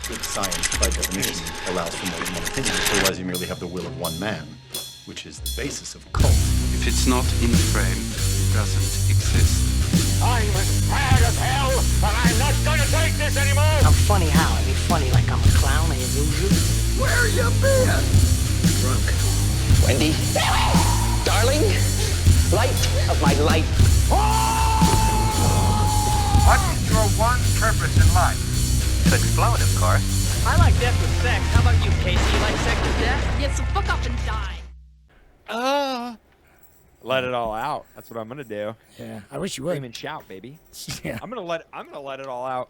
But science, by definition, allows for more than one opinion. Otherwise, you merely have the will of one man, which is the basis of cult. If it's not in frame, it doesn't exist. I'm as mad as hell, and I'm not gonna take this anymore! I'm funny how? I mean funny like I'm a clown and you lose you? Where you been? Drunk. Wendy, darling, light of my life. What's your one purpose in life? To explode, of course. I like death with sex. How about you, Casey? You like sex with death? Yeah, so fuck up and die. Let it all out. That's what I'm gonna do. Yeah, I wish you Scream would. and shout, baby. Yeah. I'm gonna let it all out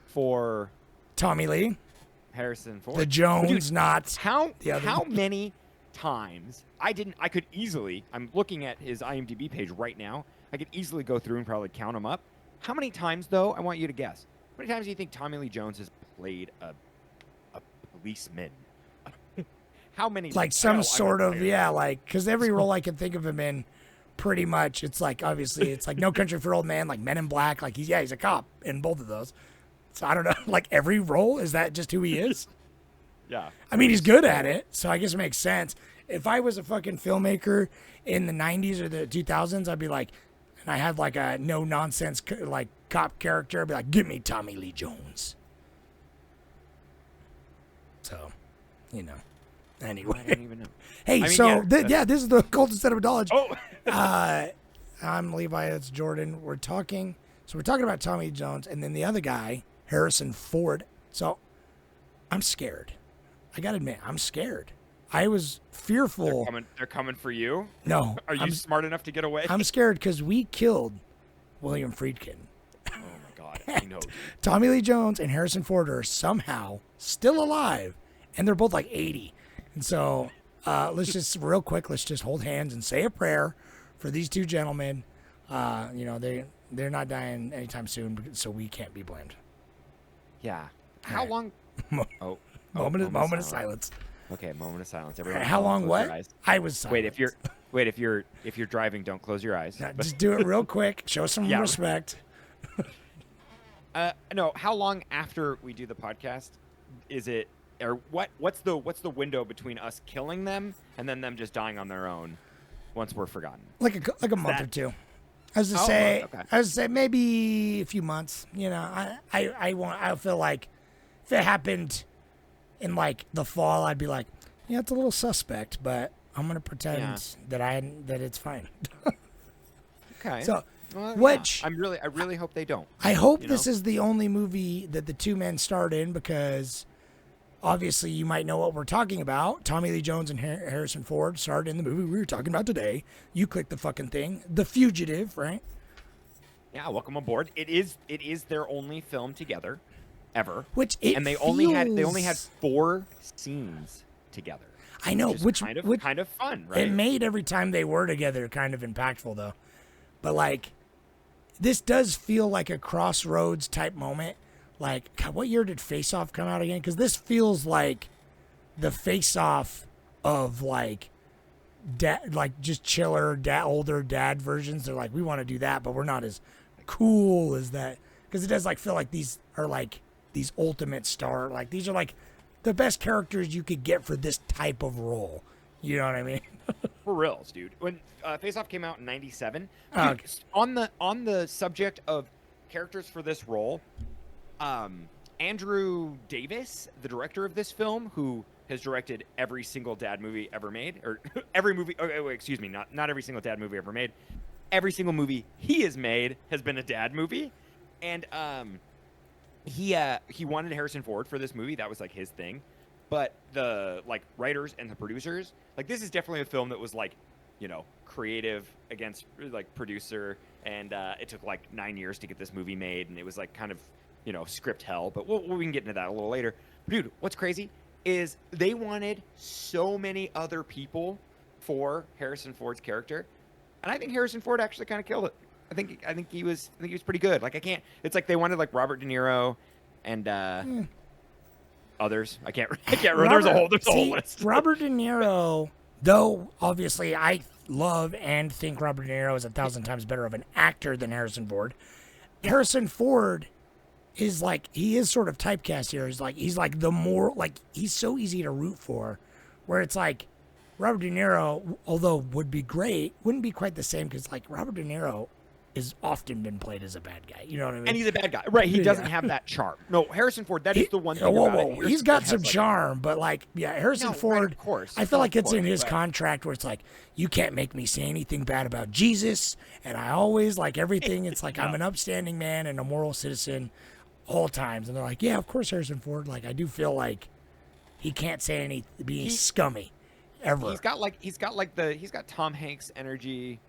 for Tommy Lee, Harrison Ford. the Jones, Dude, not how the other. how many times I could easily. I'm looking at his IMDb page right now. I could easily go through and probably count them up. How many times though? I want you to guess. How many times do you think Tommy Lee Jones has played a policeman? How many? Like some sort of, yeah, like, because every role I can think of him in, pretty much, it's like, obviously, it's like No Country for Old Men, like Men in Black, like he's a cop in both of those. So I don't know, like every role, is that just who he is? Yeah. I mean, he's good at it, so I guess it makes sense. If I was a fucking filmmaker in the 90s or the 2000s, I'd be like, and I had like a no-nonsense, like, cop character, I'd be like, give me Tommy Lee Jones. So, you know. Anyway. I don't even know. Hey, I mean, so, yeah, this is the Cultist Set of Knowledge. Oh. I'm Levi, that's Jordan. We're talking about Tommy Lee Jones, and then the other guy, Harrison Ford. So, I'm scared. I gotta admit, I'm scared. I was fearful. They're coming for you? No. Are you smart enough to get away? I'm scared because we killed William Friedkin. Oh my God, I know. Dude. Tommy Lee Jones and Harrison Ford are somehow still alive, and they're both like 80. And so let's just real quick, let's just hold hands and say a prayer for these two gentlemen. You know, they're not dying anytime soon, so we can't be blamed. Yeah. How long? Moment of silence. Okay, moment of silence. Everyone. How long? Close What? your eyes. I was silent. If you're driving, don't close your eyes. No, just do it real quick. Show some respect. No. How long after we do the podcast is it, or what's the window between us killing them and then them just dying on their own once we're forgotten? Like a month or two. I was to say maybe a few months. You know, I feel like if it happened in like the fall, I'd be like, yeah, it's a little suspect, but I'm gonna pretend that it's fine. Okay. So, well, which I really hope they don't. I hope this is the only movie that the two men starred in, because obviously you might know what we're talking about. Tommy Lee Jones and Harrison Ford starred in the movie we were talking about today. You clicked the fucking thing, The Fugitive, right? Yeah, welcome aboard. It is their only film together, ever. They only had 4 scenes together. I know, which kind of fun, right? It made every time they were together kind of impactful, though. But like, this does feel like a crossroads type moment. Like, God, what year did Face Off come out again? Because this feels like the Face Off of like just chiller older dad versions. They're like, we want to do that, but we're not as cool as that, because it does like feel like these are like these ultimate star, like these are like the best characters you could get for this type of role. You know what I mean? For reals, dude. When Face Off came out in '97, Okay. on the subject of characters for this role, Andrew Davis, the director of this film, who has directed every single dad movie ever made, or every movie. Oh, wait, excuse me, not every single dad movie ever made. Every single movie he has made has been a dad movie, and he wanted Harrison Ford for this movie. That was like his thing. But the like writers and the producers, like, this is definitely a film that was like, you know, creative against like producer, and it took like 9 years to get this movie made, and it was like kind of, you know, script hell. But we can get into that a little later. But dude, what's crazy is they wanted so many other people for Harrison Ford's character, and I think Harrison Ford actually kind of killed it. I think he was pretty good. Like, it's like they wanted like Robert De Niro and others. I can't remember. There's a whole list. Robert De Niro, though obviously I love and think Robert De Niro is 1,000 times better of an actor than Harrison Ford. Harrison Ford is like he is sort of typecast here. He's like the more like he's so easy to root for, where it's like Robert De Niro, although would be great, wouldn't be quite the same because like Robert De Niro has often been played as a bad guy. You know what I mean? And he's a bad guy, right? He doesn't have that charm. No, Harrison Ford. That is the one thing about it. He's Harrison got Ford some has, like, charm, but like, yeah, Harrison No, right, Ford. of course. I feel like Of it's in course, his but- contract where it's like you can't make me say anything bad about Jesus, and I always like everything. It's like I'm an upstanding man and a moral citizen, all times. And they're like, yeah, of course, Harrison Ford. Like I do feel like he can't say any being scummy, ever. He's got Tom Hanks energy,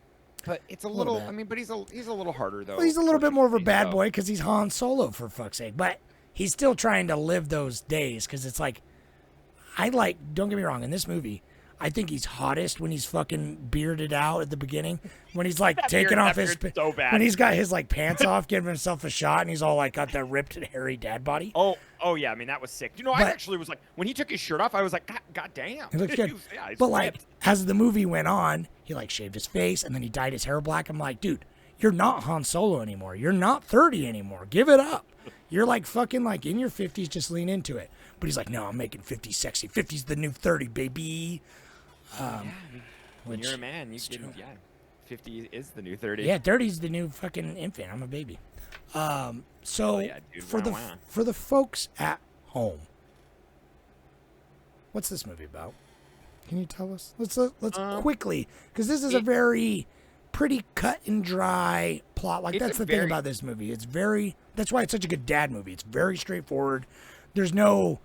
but it's a Little little. bit. I mean, but he's a little harder though. Well, he's a little bit more of a bad so- boy because he's Han Solo, for fuck's sake. But he's still trying to live those days because it's like, don't get me wrong, in this movie, I think he's hottest when he's fucking bearded out at the beginning. When he's like taking off his, so bad. when he's got his like pants off, giving himself a shot, and he's all like got that ripped and hairy dad body. Oh yeah. I mean, that was sick. You know, I But- actually was like, when he took his shirt off, I was like, God damn. He looks good. Yeah, he's But like ripped. as the movie went on, he like shaved his face and then he dyed his hair black. I'm like, dude, you're not Han Solo anymore. You're not 30 anymore. Give it up. You're like fucking like in your 50s. Just lean into it. But he's like, no, I'm making 50 sexy. 50's the new 30, baby. When which you're a man, you is can. true. Yeah, 50 is the new 30. Yeah, 30's the new fucking infant. I'm a baby. So yeah, dude, for the wow. for the folks at home, what's this movie about? Can you tell us? Let's quickly, because this is a very pretty cut and dry plot. Like It's that's a the thing very- about this movie. It's very. That's why it's such a good dad movie. It's very straightforward. There's no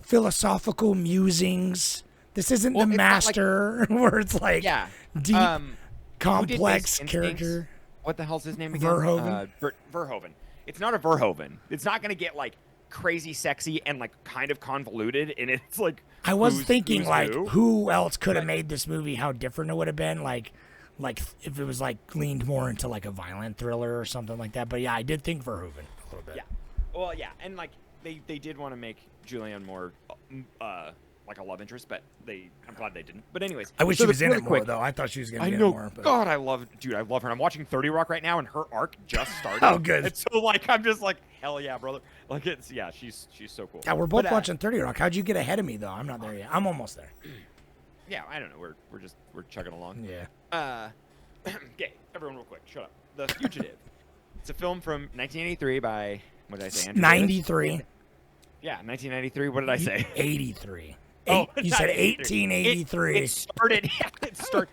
philosophical musings. This isn't Well, The it's not like- Master, where it's like Yeah. deep, Who did complex Basic Instincts? character. What the hell's his name again? Verhoeven? Verhoeven. It's not a Verhoeven. It's not going to get like crazy sexy and like kind of convoluted, and it's like. I was who's- thinking who's like who? who else could have made this movie? How different it would have been. Like if it was like leaned more into like a violent thriller or something like that. But yeah, I did think Verhoeven a little bit. Yeah. Well, yeah, and like they did want to make Julianne more like a love interest, but I'm glad they didn't. But anyways, I wish so she was in really it more quick- though. I thought she was gonna I be know. in it more. But... God, I love her. I'm watching 30 Rock right now, and her arc just started. Oh, good. And so like I'm just like hell yeah, brother. Like she's so cool. Yeah, we're both But, watching 30 Rock. How'd you get ahead of me though? I'm not there yet. I'm almost there. Yeah, I don't know. We're chugging along. Yeah. Okay, everyone, real quick, shut up. The Fugitive. It's a film from 1983 by what did I say? Andrew Davis? 93. Yeah, 1993. What did I say? 83. Oh, You not said 83. 1883. It started.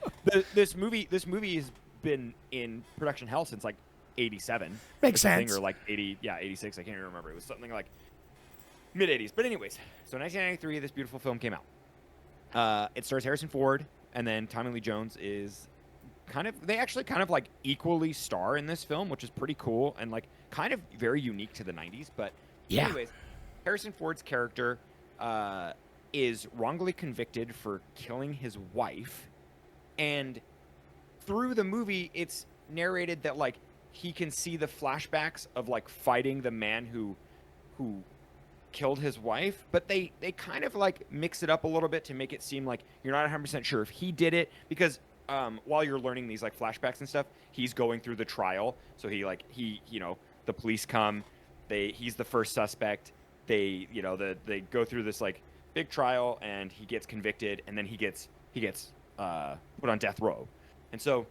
This movie has been in production hell since like 87. Makes or something, sense. Or like 80. Yeah, 86. I can't even remember. It was something like mid 80s. But anyways, so 1993, this beautiful film came out. It stars Harrison Ford, and then Tommy Lee Jones is they actually kind of like equally star in this film, which is pretty cool and like kind of very unique to the 90s. But Yeah. anyways, Harrison Ford's character is wrongly convicted for killing his wife, and through the movie it's narrated that like he can see the flashbacks of like fighting the man who killed his wife, but they kind of like mix it up a little bit to make it seem like you're not 100% sure if he did it, because while you're learning these like flashbacks and stuff, he's going through the trial. So he the police come, he's the first suspect. They go through this like big trial, and he gets convicted, and then he gets put on death row. And so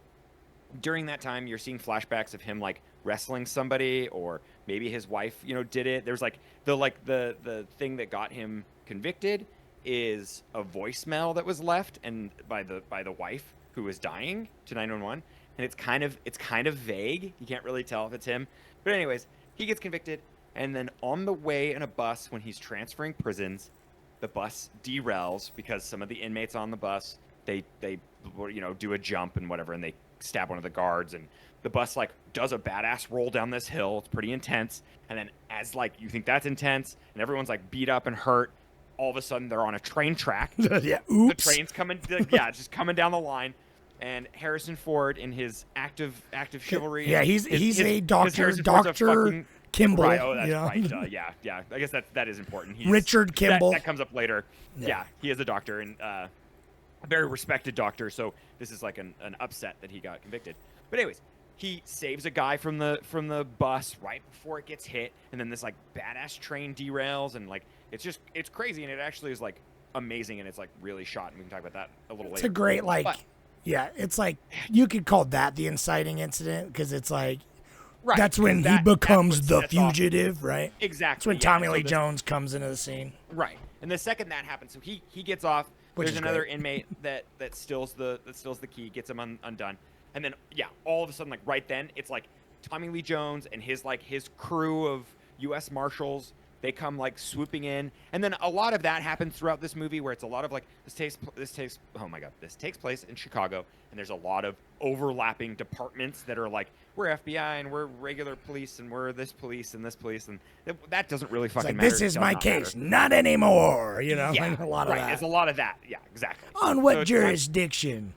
during that time, you're seeing flashbacks of him like wrestling somebody, or maybe his wife did it. There's like the thing that got him convicted is a voicemail that was left and by the wife who was dying to 911, and it's kind of vague. You can't really tell if it's him. But anyways, he gets convicted, and then on the way in a bus when he's transferring prisons, the bus derails because some of the inmates on the bus they do a jump and whatever, and they stab one of the guards, and the bus like does a badass roll down this hill. It's pretty intense. And then as like you think that's intense and everyone's like beat up and hurt, all of a sudden they're on a train track. Yeah. The Oops. train's coming. Yeah, it's just coming down the line. And Harrison Ford, in his active chivalry. Yeah, he's a doctor, Harrison Ford's a Dr. fucking- Kimball. Right. Oh, that's yeah. right. Yeah. I guess that is important. Richard Kimball. That comes up later. Yeah. Yeah, he is a doctor, and a very respected doctor. So this is like an upset that he got convicted. But anyways, he saves a guy from the bus right before it gets hit, and then this like badass train derails, and like it's crazy, and it actually is like amazing, and it's like really shot, and we can talk about that a little It's later. a great like, But- yeah, it's like you could call that the inciting incident because it's like Right, that's when 'cause he that becomes what the sets off- fugitive, right? Exactly. That's when yeah. Tommy So Lee this- Jones comes into the scene. Right. And the second that happens, so he gets off. Which There's is another great. inmate that steals the key, gets him undone, and then all of a sudden, like right then, it's like Tommy Lee Jones and his crew of U.S. Marshals. They come like swooping in, and then a lot of that happens throughout this movie, where it's a lot of like this takes place in Chicago, and there's a lot of overlapping departments that are like we're FBI and we're regular police and we're this police and this police, and that doesn't really It's fucking like matter. this It is does my not case, matter. not anymore. You know, Yeah, like a lot of right. that. It's a lot of that. Yeah, exactly. On So what it's jurisdiction?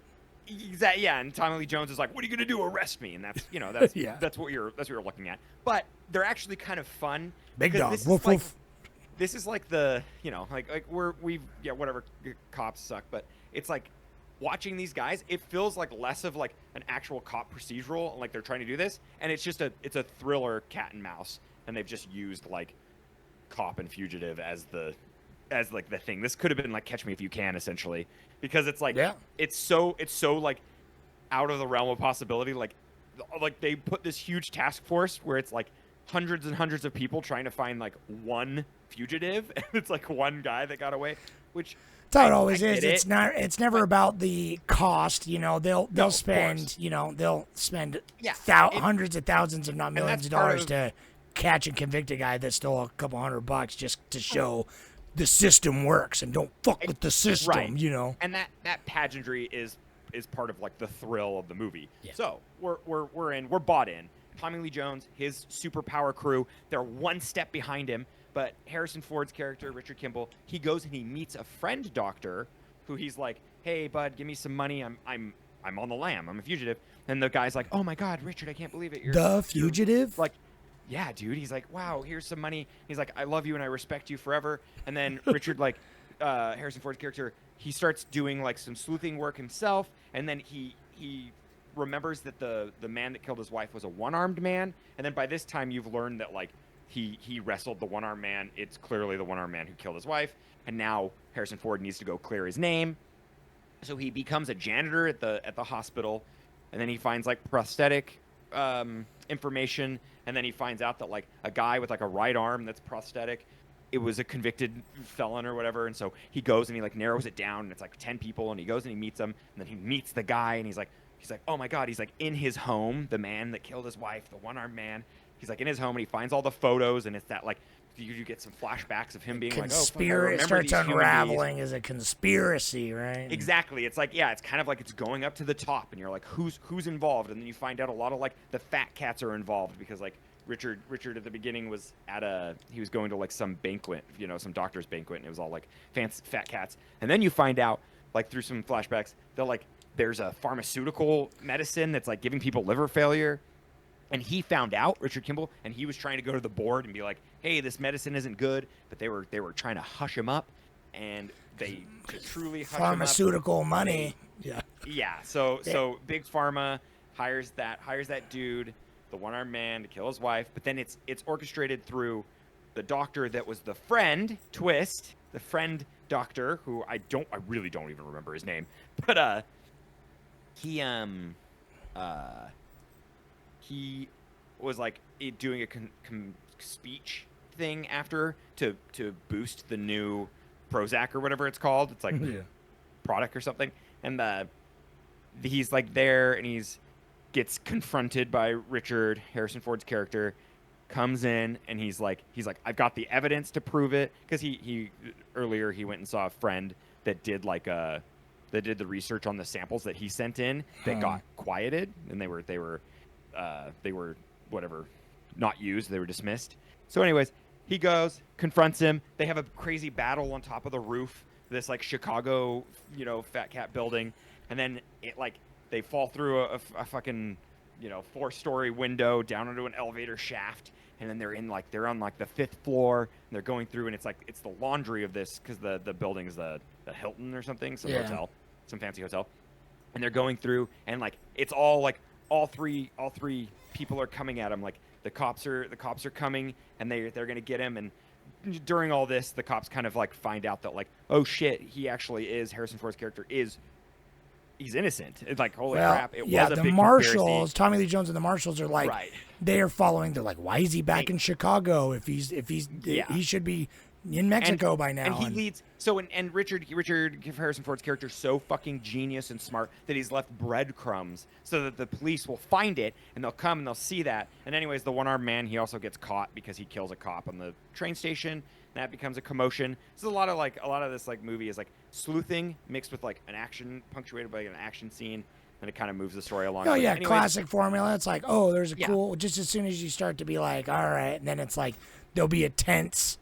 Exactly. Yeah, and Tommy Lee Jones is like, "What are you gonna do? Arrest me?" And that's that's Yeah. that's what you're looking at. But they're actually kind of fun. Big because dog. This is Woof, like, woof. This is like the like we've whatever, cops suck, but it's like watching these guys. It feels like less of like an actual cop procedural, like they're trying to do this, and it's a thriller cat and mouse, and they've just used like cop and fugitive as the thing. This could have been like Catch Me If You Can, essentially, because it's like it's so like out of the realm of possibility. Like they put this huge task force where it's like hundreds and hundreds of people trying to find like one fugitive, and it's like one guy that got away, which That's how it always I is. get It's not. It's never about the cost. You know, they'll of spend. course. You know, they'll spend Yeah, hundreds of thousands, if not millions that's of part dollars of- to catch and convict a guy that stole a couple $100 just to show the system works and don't fuck with the system. Right. You know. And that pageantry is part of like the thrill of the movie. Yeah. So we're bought in. Tommy Lee Jones, his superpower crew, they're one step behind him. But Harrison Ford's character, Richard Kimball, he goes and he meets a friend doctor, who he's like, "Hey, bud, give me some money. I'm on the lam. I'm a fugitive." And the guy's like, "Oh my God, Richard, I can't believe it. The fugitive. Like, yeah, dude." He's like, "Wow, here's some money." He's like, "I love you and I respect you forever." And then Richard, like, Harrison Ford's character, he starts doing like some sleuthing work himself, and then he remembers that the man that killed his wife was a one-armed man, and then by this time you've learned that like he wrestled the one-armed man. It's clearly the one-armed man who killed his wife, and now Harrison Ford needs to go clear his name. So he becomes a janitor at the hospital, and then he finds like prosthetic information, and then he finds out that like a guy with like a right arm that's prosthetic, it was a convicted felon or whatever. And so he goes and he like narrows it down, and it's like 10 people, and he goes and he meets them, and then he meets the guy, and he's like, oh my God, he's like in his home, the man that killed his wife, the one-armed man. He's like in his home, and he finds all the photos, and it's that like you get some flashbacks of him being like, "Oh, fuck, I remember starts these human beings." unraveling as a conspiracy, right? Exactly. It's like, yeah, it's kind of like it's going up to the top, and you're like, who's involved? And then you find out a lot of like the fat cats are involved, because like Richard at the beginning was he was going to like some banquet, some doctor's banquet, and it was all like fancy fat cats. And then you find out like through some flashbacks that like there's a pharmaceutical medicine that's like giving people liver failure. And he found out, Richard Kimball, and he was trying to go to the board and be like, "Hey, this medicine isn't good," but they were trying to hush him up, and they truly hush Pharmaceutical him up. money. Yeah. Yeah. So Big Pharma hires that dude, the one-armed man, to kill his wife. But then it's orchestrated through the doctor that was the friend twist, the friend doctor who I really don't even remember his name, but he was like doing a speech thing after to boost the new Prozac or whatever it's called. It's like product or something. And he's like there, and gets confronted by Richard, Harrison Ford's character, comes in, and he's like, "I've got the evidence to prove it," because he earlier he went and saw a friend that did the research on the samples that he sent in that got quieted, and they were whatever, not used. They were dismissed. So anyways, he goes, confronts him. They have a crazy battle on top of the roof, this like Chicago, fat cat building. And then it like, they fall through a fucking, 4-story window down into an elevator shaft. And then they're on like the 5th floor, and they're going through, and it's the laundry of this, because the building is the Hilton or something, some hotel, some fancy hotel. And they're going through, and like, it's all like all three people are coming at him. Like the cops are coming, and they're gonna get him. And during all this, the cops kind of like find out that like, oh shit, he actually is Harrison Ford's character he's innocent. It's like, holy crap, it was a the big Marshals, conspiracy. Tommy Lee Jones and the Marshals are like, Right. they are following. They're like, why is he back in Chicago? If he should be in Mexico by now. And he leads. So and Richard Harrison Ford's character is so fucking genius and smart that he's left breadcrumbs so that the police will find it and they'll come and they'll see that. And anyways, the one-armed man, he also gets caught because he kills a cop on the train station. And that becomes a commotion. So a lot of this like movie is like sleuthing mixed with like an action, punctuated by an action scene. And it kind of moves the story along. Oh yeah, anyways, classic formula. It's like, oh, there's a cool. Just as soon as you start to be like, all right, and then it's like there'll be a tense.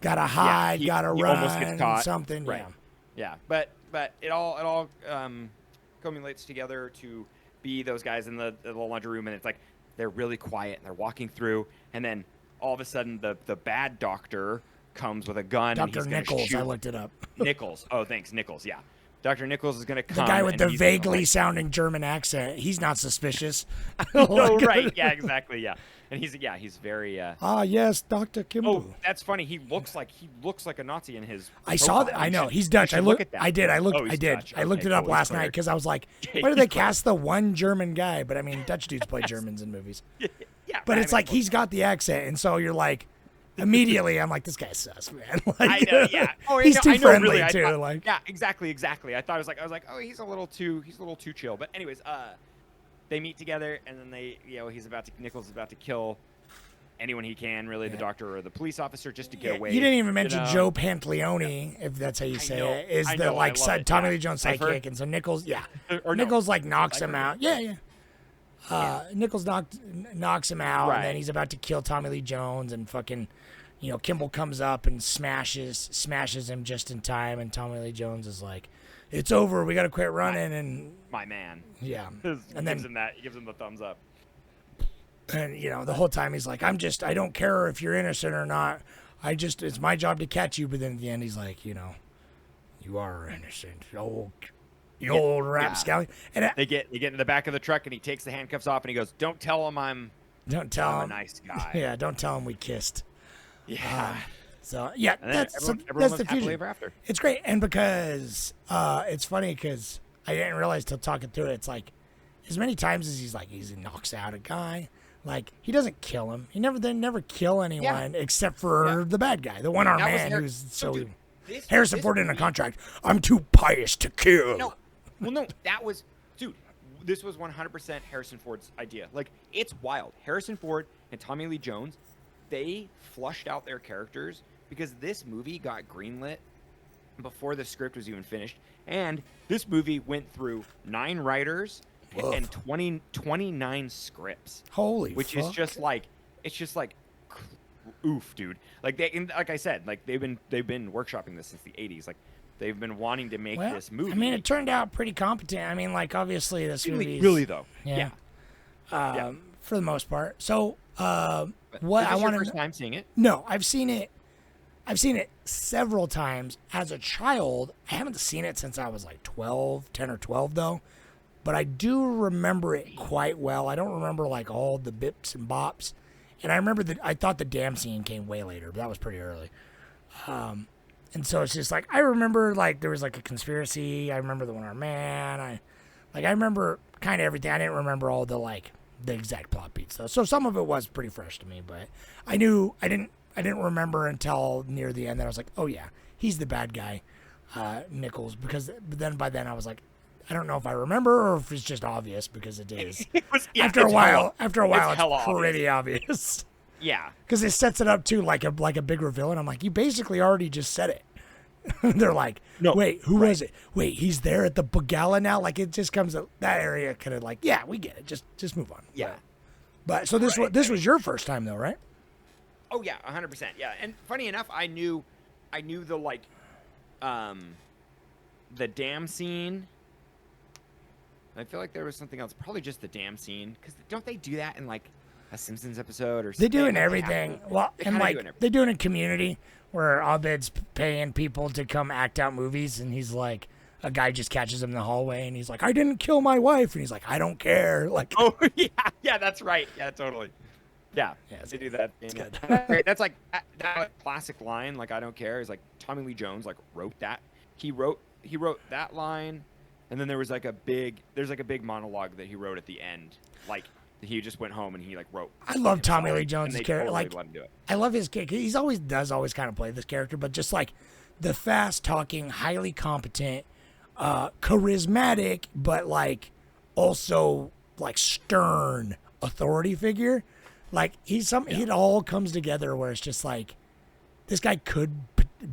Gotta hide, gotta run, almost gets caught. something. Right. Yeah. But it all culminates together to be those guys in the laundry room, and it's like they're really quiet and they're walking through, and then all of a sudden the bad doctor comes with a gun. Dr. And he's Nichols, shoot. I looked it up. Nichols. Oh, thanks, Nichols. Yeah. Dr. Nichols is gonna come. The guy with and the he's vaguely gonna, like, sounding German accent. He's not suspicious. no, right? Yeah, exactly. Yeah. And he's very. Yes, Dr. Kimball. Oh, that's funny. He looks like a Nazi in his. I saw that. I know he's Dutch. I look looked. at that. I did. I looked. Oh, I he's did. Dutch. I looked Okay, it up cool. last He's night cleared. because I was like, why do they cast the one German guy? But I mean, Dutch dudes play Germans in movies. Yeah. But I it's mean, like he's got the accent, and so you're like, immediately, I'm like, this guy's sus, man. Like, I know, yeah. Oh, he's too friendly really, too. thought, like, yeah, exactly. I thought I was like, oh, he's a little too chill. But anyways, they meet together, and then Nichols is about to kill anyone he can, really, the doctor or the police officer, just to get away. You didn't even mention Joe Pantaleone, if that's how you say it. Is the like Tommy Lee Jones sidekick, and so Nichols, Nichols like knocks him out. Yeah. Nichols knocks him out, and then he's about to kill Tommy Lee Jones, and fucking, Kimball comes up and smashes him just in time, and Tommy Lee Jones is like, "It's over. We got to quit running." And my man, yeah, and then he gives him the thumbs up. And the whole time he's like, I don't care if you're innocent or not. It's my job to catch you. But then at the end he's like, you are innocent, old rapscallion. And they get in the back of the truck, and he takes the handcuffs off, and he goes, "Don't tell him I'm a nice guy." Yeah, don't tell him we kissed. Yeah. So yeah, and that's the future. happily ever after. It's great, and because it's funny because I didn't realize till talking through it. It's like as many times as he knocks out a guy. Like, he doesn't kill him. They never kill anyone except for the bad guy, the one-armed man who's so... Harrison Ford in a contract. I'm too pious to kill. No, that was... Dude, this was 100% Harrison Ford's idea. Like, it's wild. Harrison Ford and Tommy Lee Jones, they flushed out their characters because this movie got greenlit before the script was even finished. And this movie went through 9 writers... and 29 scripts. Holy which fuck. is just like oof, dude. Like like I said, like they've been workshopping this since the 80s. Like they've been wanting to make this movie. I mean, it turned out pretty competent. I mean, like obviously this movie really though. Yeah. For the most part. So, what I want your first time seeing it? No, I've seen it several times as a child. I haven't seen it since I was like 10 or 12 though. But I do remember it quite well. I don't remember like all the bips and bops. And I remember that I thought the dam scene came way later, but that was pretty early. And so it's just like, I remember like there was like a conspiracy. I remember the one-armed man. I remember kind of everything. I didn't remember all the exact plot beats though. So some of it was pretty fresh to me, but I didn't remember until near the end that I was like, oh yeah, he's the bad guy, Nichols. But then by then I was like, I don't know if I remember or if it's just obvious because it is. After a while, it's pretty obvious. Yeah. Because it sets it up too like a big reveal, and I'm like, you basically already just said it. They're like, no, wait, who was it? Wait, he's there at the Bagala now. Like it just comes that area kind of like, yeah, we get it. Just move on. Yeah. But so this was your first time though, right? Oh yeah, 100%. Yeah, and funny enough, I knew the the dam scene. I feel like there was something else, probably just the damn scene, because don't they do that in like a Simpsons episode or something? They do in everything. They do it in Community, where Abed's paying people to come act out movies, and he's like, a guy just catches him in the hallway and he's like, I didn't kill my wife. And he's like, I don't care. Like, Oh yeah, that's right. Yeah, totally. Yeah, they do that. it's good. That's like that classic line. Like, I don't care. Is like Tommy Lee Jones like wrote that. He wrote that line, and then there's like a big monologue that he wrote at the end. Like, he just went home and he like wrote. I love Tommy himself, Lee Jones' and they character. totally Like, let him do it. I love his character. He's always kind of play this character, but just like the fast-talking, highly competent, charismatic, but like also like stern authority figure. Like, it all comes together where it's just like, this guy could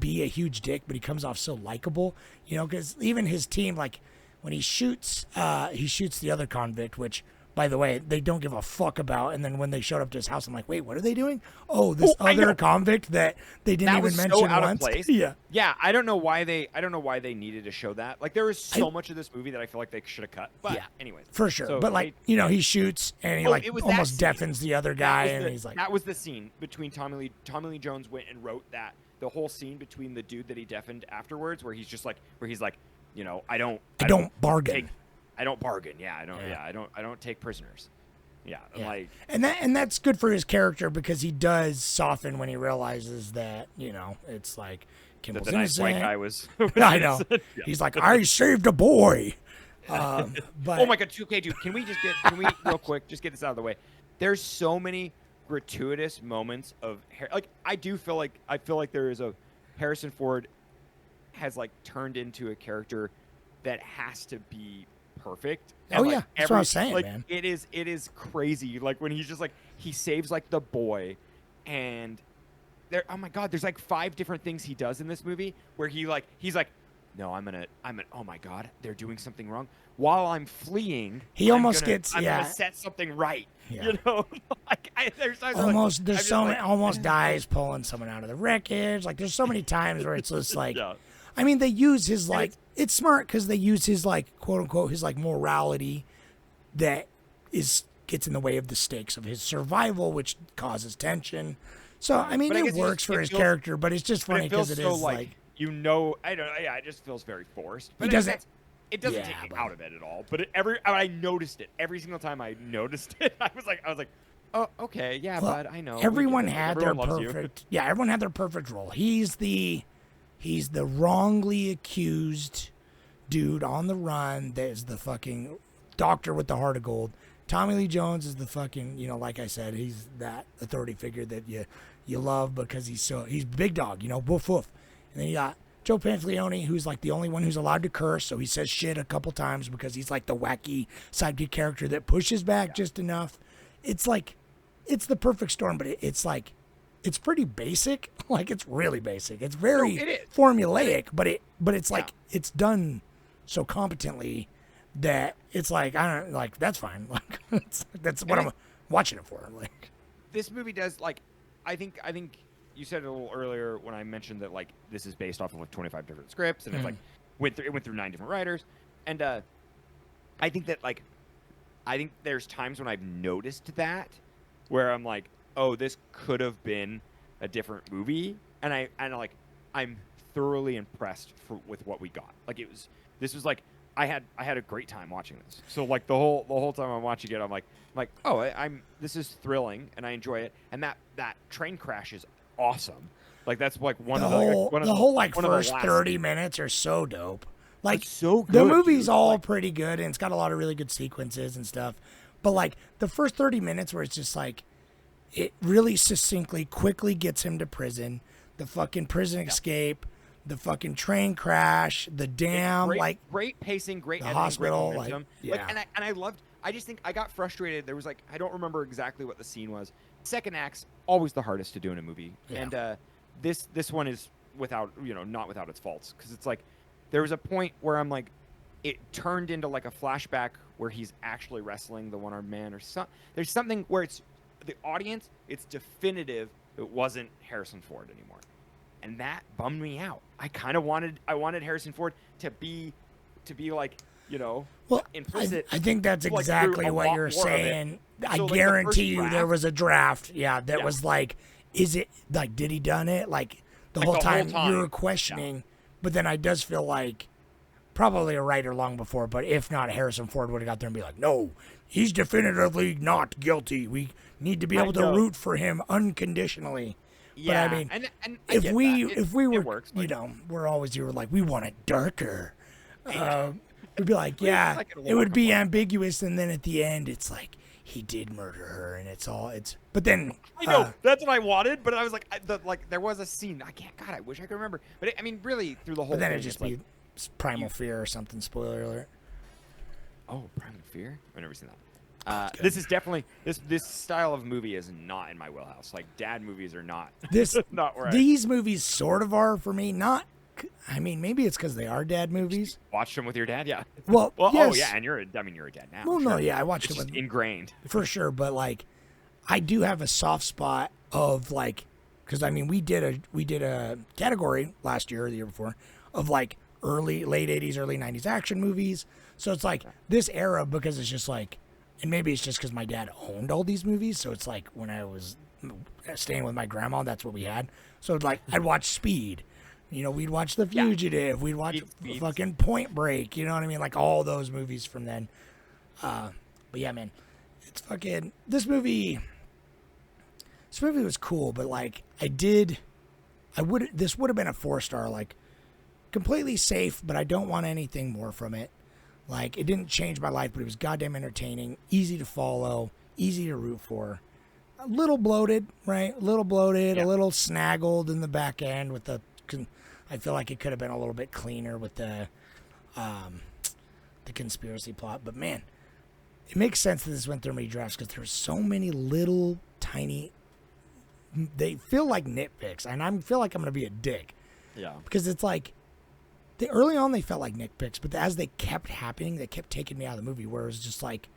be a huge dick, but he comes off so likable, you know, because even his team, like, when he shoots the other convict, which, by the way, they don't give a fuck about. And then when they showed up to his house, I'm like, wait, what are they doing? Oh, this other convict that they didn't even mention so out once. Of place. Yeah. I don't know why they needed to show that. Like, there is so much of this movie that I feel like they should have cut. But anyways, for sure. So but like, you know, he shoots and he like almost deafens the other guy, and he's like, that was the scene between Tommy Lee Jones went and wrote that. The whole scene between the dude that he deafened afterwards, where he's like, you know, I don't bargain. I don't bargain. Yeah, I don't take prisoners. Yeah, like, and that's good for his character because he does soften when he realizes that, you know, it's like Kimball's the nice innocent. white guy was. I know. Yeah. He's like, I saved a boy. But oh my god, 2K dude, can we real quick just get this out of the way? There's so many gratuitous moments of like, I feel like there is a Harrison Ford has like turned into a character that has to be perfect. And oh like, yeah, that's what I'm saying, like, man. It is crazy. Like, when he's just like, he saves like the boy, and there, oh my god, there's like 5 different things he does in this movie where he's like, no, oh my god, they're doing something wrong. While I'm fleeing, I'm gonna set something right. Yeah. You know, like, there's times almost dies pulling someone out of the wreckage. Like, there's so many times where it's just like, I mean, they use his like, it's smart because they use his like, quote unquote, his like morality that gets in the way of the stakes of his survival, which causes tension. So I mean, it works for his character, but it's just funny because it is like, you know, I don't. Yeah, it just feels very forced. But it doesn't take me out of it at all. But I noticed it every single time. I noticed it. I was like, oh, okay, yeah, bud, I know. Everyone had their perfect. Yeah, everyone had their perfect role. He's the wrongly accused dude on the run. That is the fucking doctor with the heart of gold. Tommy Lee Jones is the fucking, you know, like I said, he's that authority figure that you love because he's big dog, you know, woof woof. And then you got Joe Pantoliano, who's like the only one who's allowed to curse, so he says shit a couple times because he's like the wacky sidekick character that pushes back just enough. It's like, it's the storm, but it's like, it's pretty basic. Like, it's really basic. It's very formulaic, but it's like, it's done so competently that it's like, I don't like, that's fine. Like, that's what I'm watching it for. Like, this movie does, like, I think you said it a little earlier when I mentioned that, like, this is based off of like 25 different scripts, and it's like it went through 9 different writers, and I think there's times when I've noticed that where I'm like, oh, this could have been a different movie, and I'm thoroughly impressed with what we got. Like, this was like, I had a great time watching this. So like the whole time I'm watching it, I'm like, oh, this is thrilling and I enjoy it, and that train crash is awesome. Like, that's like one of the first 30 minutes are so dope. Like, so good, the movie's dude. all pretty good, and it's got a lot of really good sequences and stuff. But like the first 30 minutes where it's just like, it really succinctly, quickly gets him to prison, the fucking prison escape, the fucking train crash, the dam, great pacing, great the editing, hospital, great momentum. yeah. Like, and I loved. I just think I got frustrated. There was like, I don't remember exactly what the scene was. Second act's always the hardest to do in a movie, and this one is not without its faults, because it's like, there was a point where I'm like, it turned into like a flashback where he's actually wrestling the one-armed man, or there's something where it's the audience, it's definitive it wasn't Harrison Ford anymore, and that bummed me out. I wanted Harrison Ford to be like, you know, well, implicit. I think that's exactly what you're saying. I guarantee you there was a draft, that was like, is it like, did he done it? Like the whole time you were questioning, but then I does feel like probably a writer long before, but if not, Harrison Ford would have got there and be like, no, he's definitively not guilty. We need to be able to root for him unconditionally. Yeah, but I mean, and I if get we that. if we were, it works, you know, we're always you were like, we want it darker. We'd be like, yeah, like it a it little would be more ambiguous, and then at the end, it's like he did murder her, and it's. But then I know that's what I wanted, but I was like, there was a scene. God, I wish I could remember. But I mean, really, through the whole. But then thing, it'd just it's be Primal Fear or something. Spoiler alert. Oh, Primal Fear? I've never seen that. This is definitely this style of movie is not in my wheelhouse. Like dad movies are not. This not where these movies sort of are for me. Not. I mean, maybe it's because they are dad movies. Watched them with your dad, yeah. Well, Oh yes. yeah, and you're a dad now. Well, sure. no, yeah, I watched It's it just with ingrained. for sure, but like, I do have a soft spot of like, because I mean, we did a category last year or the year before of like late '80s, early '90s action movies. So it's like this era because it's just like, and maybe it's just because my dad owned all these movies. So it's like when I was staying with my grandma, that's what we had. So it's like I'd watch Speed. You know, we'd watch The Fugitive. We'd watch fucking Point Break. You know what I mean? Like all those movies from then. But yeah, man, it's fucking this movie. This movie was cool, but like this would have been a 4-star. Like completely safe, but I don't want anything more from it. Like it didn't change my life, but it was goddamn entertaining, easy to follow, easy to root for. A little bloated, right? A little bloated, a little snaggled in the back end with the. I feel like it could have been a little bit cleaner with the conspiracy plot, but man, it makes sense that this went through many drafts because there's so many little tiny. They feel like nitpicks, and I feel like I'm gonna be a dick. Yeah. Because it's like, early on they felt like nitpicks, but as they kept happening, they kept taking me out of the movie. Where it was just like,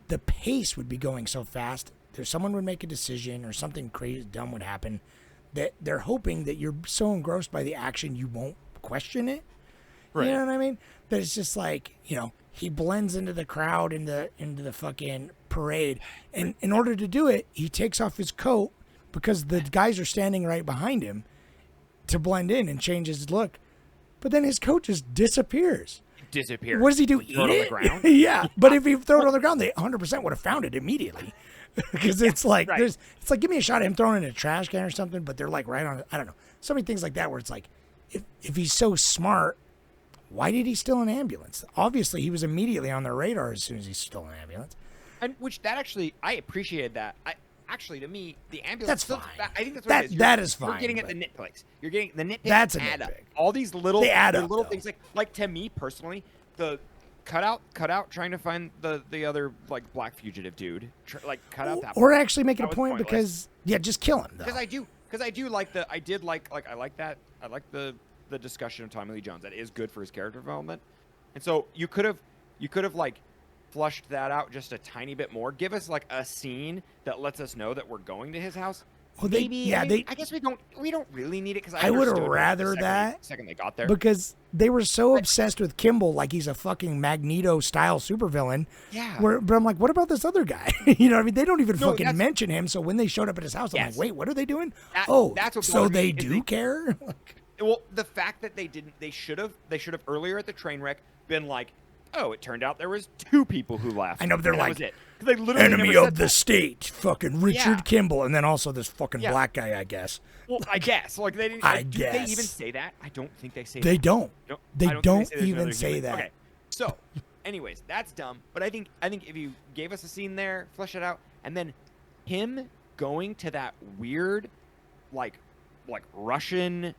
the pace would be going so fast. Someone would make a decision or something crazy dumb would happen. That they're hoping that you're so engrossed by the action you won't question it. Right. You know what I mean? That it's just like, you know, he blends into the crowd into the fucking parade. And in order to do it, he takes off his coat because the guys are standing right behind him to blend in and change his look. But then his coat just disappears. What does he do? Eat throw it on it? the ground? Yeah. But if he throw it on the ground, they 100% would have found it immediately. Because it's like it's like give me a shot of him throwing it in a trash can or something, but they're like right on it. I don't know. So many things like that where it's like, if he's so smart, why did he steal an ambulance? Obviously, he was immediately on their radar as soon as he stole an ambulance. And which that actually, I appreciated that. Actually, to me, the ambulance. That's still, fine. I think that's what it is. That is fine. You're getting at the nitpicks. You're getting the nitpicks. That's a add nitpick. up. All these little, they add up, little though. things like to me personally, the cut out trying to find the other like black fugitive dude. Cut out that. Or part. actually make it That a was point pointless. because just kill him though. Because I do like the discussion of Tommy Lee Jones. That is good for his character development. And so you could have like flushed that out just a tiny bit more. Give us like a scene that lets us know that we're going to his house. Well, I guess we don't really need it because I would have rather that second they got there because they were so obsessed with Kimball, like he's a fucking Magneto style supervillain. Yeah. But I'm like, what about this other guy? You know what I mean? They don't even fucking mention him. So when they showed up at his house, I'm like, wait, what are they doing? That's what so they do care. Well, the fact that they should have earlier at the train wreck been like, oh, it turned out there was 2 people who left. I know, but they're like, that was it. They literally enemy never of said the that. state, fucking Richard Kimball, and then also this fucking black guy, I guess. Well, I guess. Like they didn't. Do they even say that? I don't think they say that. They don't. They don't think even say that. Okay. So, anyways, that's dumb. But I think if you gave us a scene there, flesh it out, and then him going to that weird, like Russian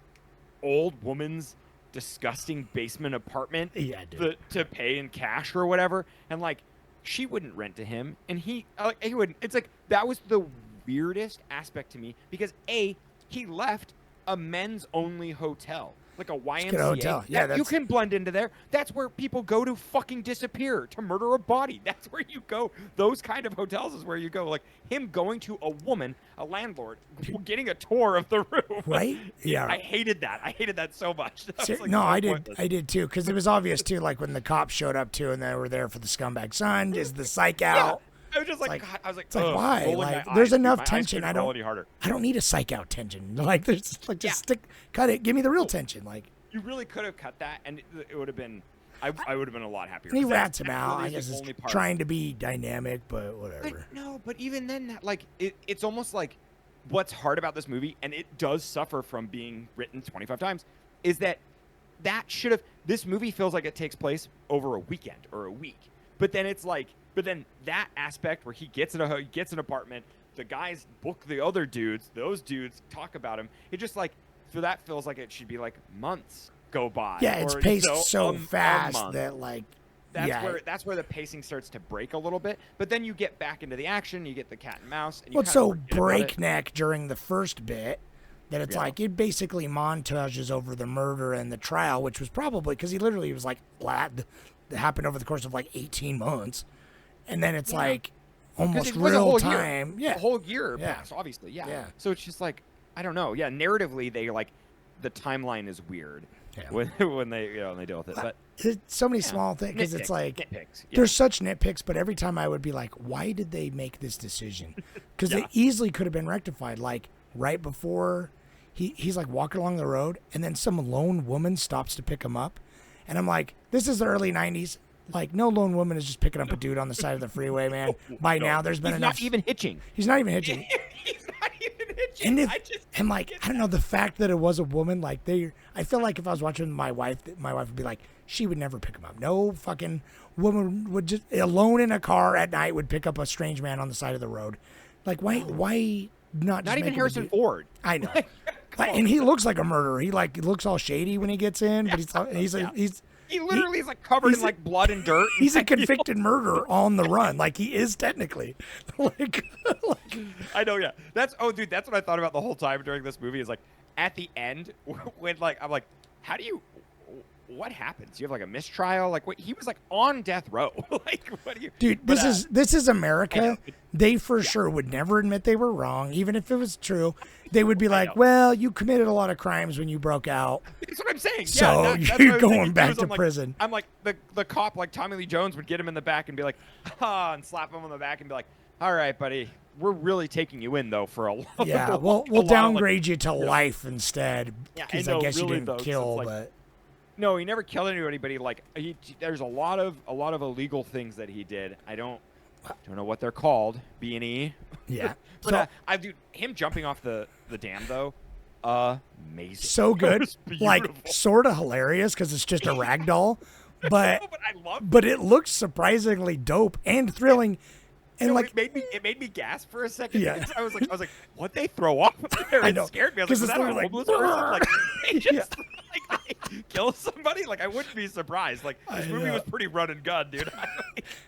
old woman's disgusting basement apartment to pay in cash or whatever, and like she wouldn't rent to him and he wouldn't. It's like that was the weirdest aspect to me because he left a men's only hotel, like a YMCA. Hotel. Yeah, you can blend into there. That's where people go to fucking disappear, to murder a body. That's where you go. Those kind of hotels is where you go. Like him going to a woman, a landlord, getting a tour of the room. Right? Yeah. I hated that. I hated that so much. No, I did. I did too, because it was obvious too. Like when the cops showed up too, and they were there for the scumbag son. Is the psych out? I was just like, God, I was like, it's like why? Like, there's enough tension. I don't need a psych out tension. Like, there's like just cut it. Give me the real tension. Like, You really could have cut that, and it would have been. I would have been a lot happier. And he 'cause rats him that out. really I is guess the it's only part. trying to be dynamic, but whatever. But no, but even then, that like it's almost like what's hard about this movie, and it does suffer from being written 25 times, is that should have. This movie feels like it takes place over a weekend or a week, but then it's like, but then that aspect where he gets an apartment, the guys book the other dudes, those dudes talk about him. It just like that feels like it should be like months go by. Yeah, it's or, paced a so fast month. that like That's where the pacing starts to break a little bit. But then you get back into the action, you get the cat and mouse. And you well, it's kinda so forget about it. breakneck during the first bit that it's like it basically montages over the murder and the trial, which was probably because he literally was like that happened over the course of like 18 months, and then it's like almost it was a real whole time. Year. Yeah, a whole year Yeah. passed, obviously. Yeah. So it's just like I don't know. Yeah, narratively they like the timeline is weird when they when they deal with it. But it's so many small things because it's Nitpicks, like nitpicks, yeah. there's such nitpicks, but every time I would be like, why did they make this decision? Because it easily could have been rectified. Like right before he's like walking along the road, and then some lone woman stops to pick him up, and I'm like, this is the early '90s. Like no lone woman is just picking up a dude on the side of the freeway, man. By now, there's been He's enough. not even hitching. He's not even hitching. He's not even hitching. And like I don't know, the fact that it was a woman, like I feel like if I was watching with my wife would be like, she would never pick him up. No fucking woman would just alone in a car at night would pick up a strange man on the side of the road. Like why not? Just Not even make him a Harrison dude? Ford. I know. And he looks like a murderer. He like looks all shady when he gets in, but he's He literally is like covered in like blood and dirt. He's a convicted murderer on the run. Like he is technically. like I know, yeah. That's dude, that's what I thought about the whole time during this movie is like at the end when like I'm like, what happens? You have like a mistrial? Like what he was like on death row. Like what do you Dude, this is America. They for sure would never admit they were wrong, even if it was true. They would be like, well, you committed a lot of crimes when you broke out. That's what I'm saying. So that's what I you're was going thinking, back too, to is prison. I'm like the cop, like Tommy Lee Jones would get him in the back and be like, and slap him on the back and be like, all right, buddy, we're really taking you in though for a long Yeah, we'll downgrade you to life instead. Yeah, Because I I know, guess really, you didn't though, 'cause kill, it's like- but No, he never killed anybody, but he like there's a lot of illegal things that he did. I don't know what they're called. B&E. yeah. But So, I do him jumping off the dam though. Amazing. so good. It was Like beautiful. sort of hilarious because it's just a rag doll. But but I love but it looks surprisingly dope and thrilling. And like it made me gasp for a second. Yeah. Because I was like, what they throw off there? I It know. scared me. I 'Cause was like, it's was that a literally homeless like, person? Like they just like kill somebody? Like I wouldn't be surprised. Like this movie know. was pretty run and gun, dude.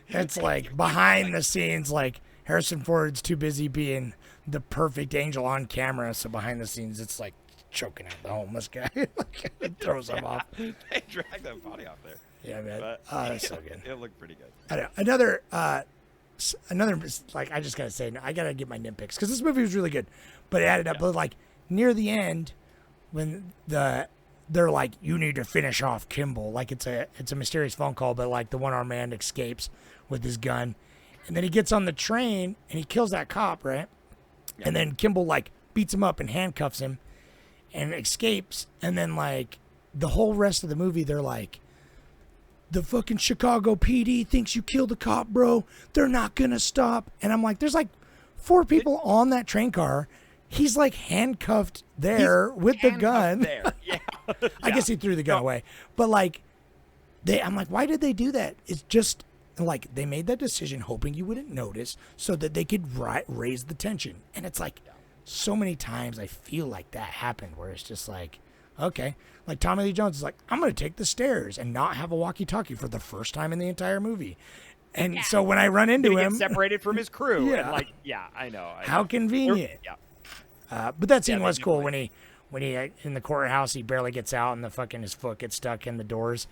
it's like behind the scenes, like Harrison Ford's too busy being the perfect angel on camera, so behind the scenes it's like choking out the homeless guy. Like, it throws him off. They dragged that body off there. Yeah, man. But That's so good. It looked pretty good. I don't know. Another like I just gotta say, I gotta get my nitpicks because this movie was really good, but it added up. But like near the end, when they're like, you need to finish off Kimball. Like it's a mysterious phone call, but like the one-armed man escapes with his gun, and then he gets on the train and he kills that cop, right? Yeah. And then Kimball like beats him up and handcuffs him, and escapes. And then like the whole rest of the movie, they're like, the fucking Chicago PD thinks you killed the cop, bro. They're not gonna stop. And I'm like, there's like 4 people on that train car. He's like handcuffed there with the gun. There. Yeah. I guess he threw the gun away. But like, I'm like, why did they do that? It's just like they made that decision hoping you wouldn't notice so that they could raise the tension. And it's like so many times I feel like that happened where it's just like, okay, like Tommy Lee Jones is like, I'm going to take the stairs and not have a walkie-talkie for the first time in the entire movie. And so when I run into him, separated from his crew. Yeah. And like, yeah, I know. How convenient. Yeah. But that scene they was do cool like- when he in the courthouse, he barely gets out and the fucking his foot gets stuck in the doors.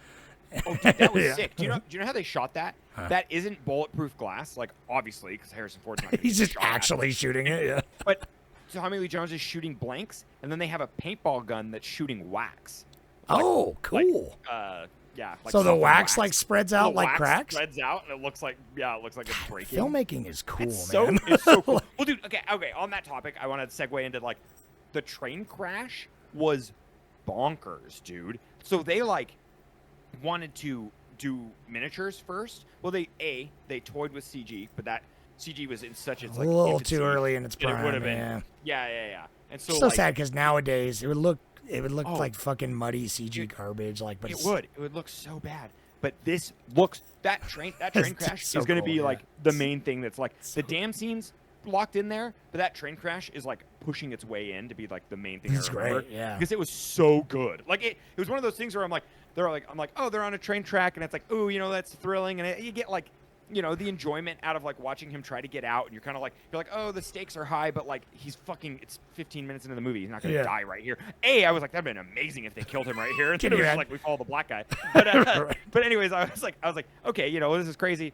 Oh, dude, that was Yeah. sick. Do you know how they shot that? That isn't bulletproof glass, like obviously, because Harrison Ford's not. Gonna He's get just shot at. actually shooting it. Yeah. But Tommy Lee Jones is shooting blanks, and then they have a paintball gun that's shooting wax. Oh, cool. Yeah. Like So the softened wax like spreads out The like wax cracks. spreads out, and it looks like it's breaking. Filmmaking is cool, It's man. it's so cool. Well, dude, okay. On that topic, I want to segue into like the train crash was bonkers, dude. So they like wanted to do miniatures first. Well, they toyed with CG, but that CG was in such its A like little infancy too early in its that prime. it would have Yeah. been. Yeah. And so So like, sad because nowadays it would look Oh. like fucking muddy CG garbage. Like, but it it's, would look so bad. But this looks that train crash so is going to cool, be yeah. like the main thing that's like the damn scenes locked in there, but that train crash is like pushing its way in to be like the main thing. It's I remember, great, yeah. because it was so good. Like it was one of those things where I'm like, oh, they're on a train track, and it's like, oh, that's thrilling, and you get like, the enjoyment out of like watching him try to get out, and you're kind of like, oh, the stakes are high, but like it's 15 minutes into the movie, he's not gonna die right here. I was like, that'd been amazing if they killed him right here. Instead of just like we follow the black guy. But but anyways, I was like, okay, this is crazy.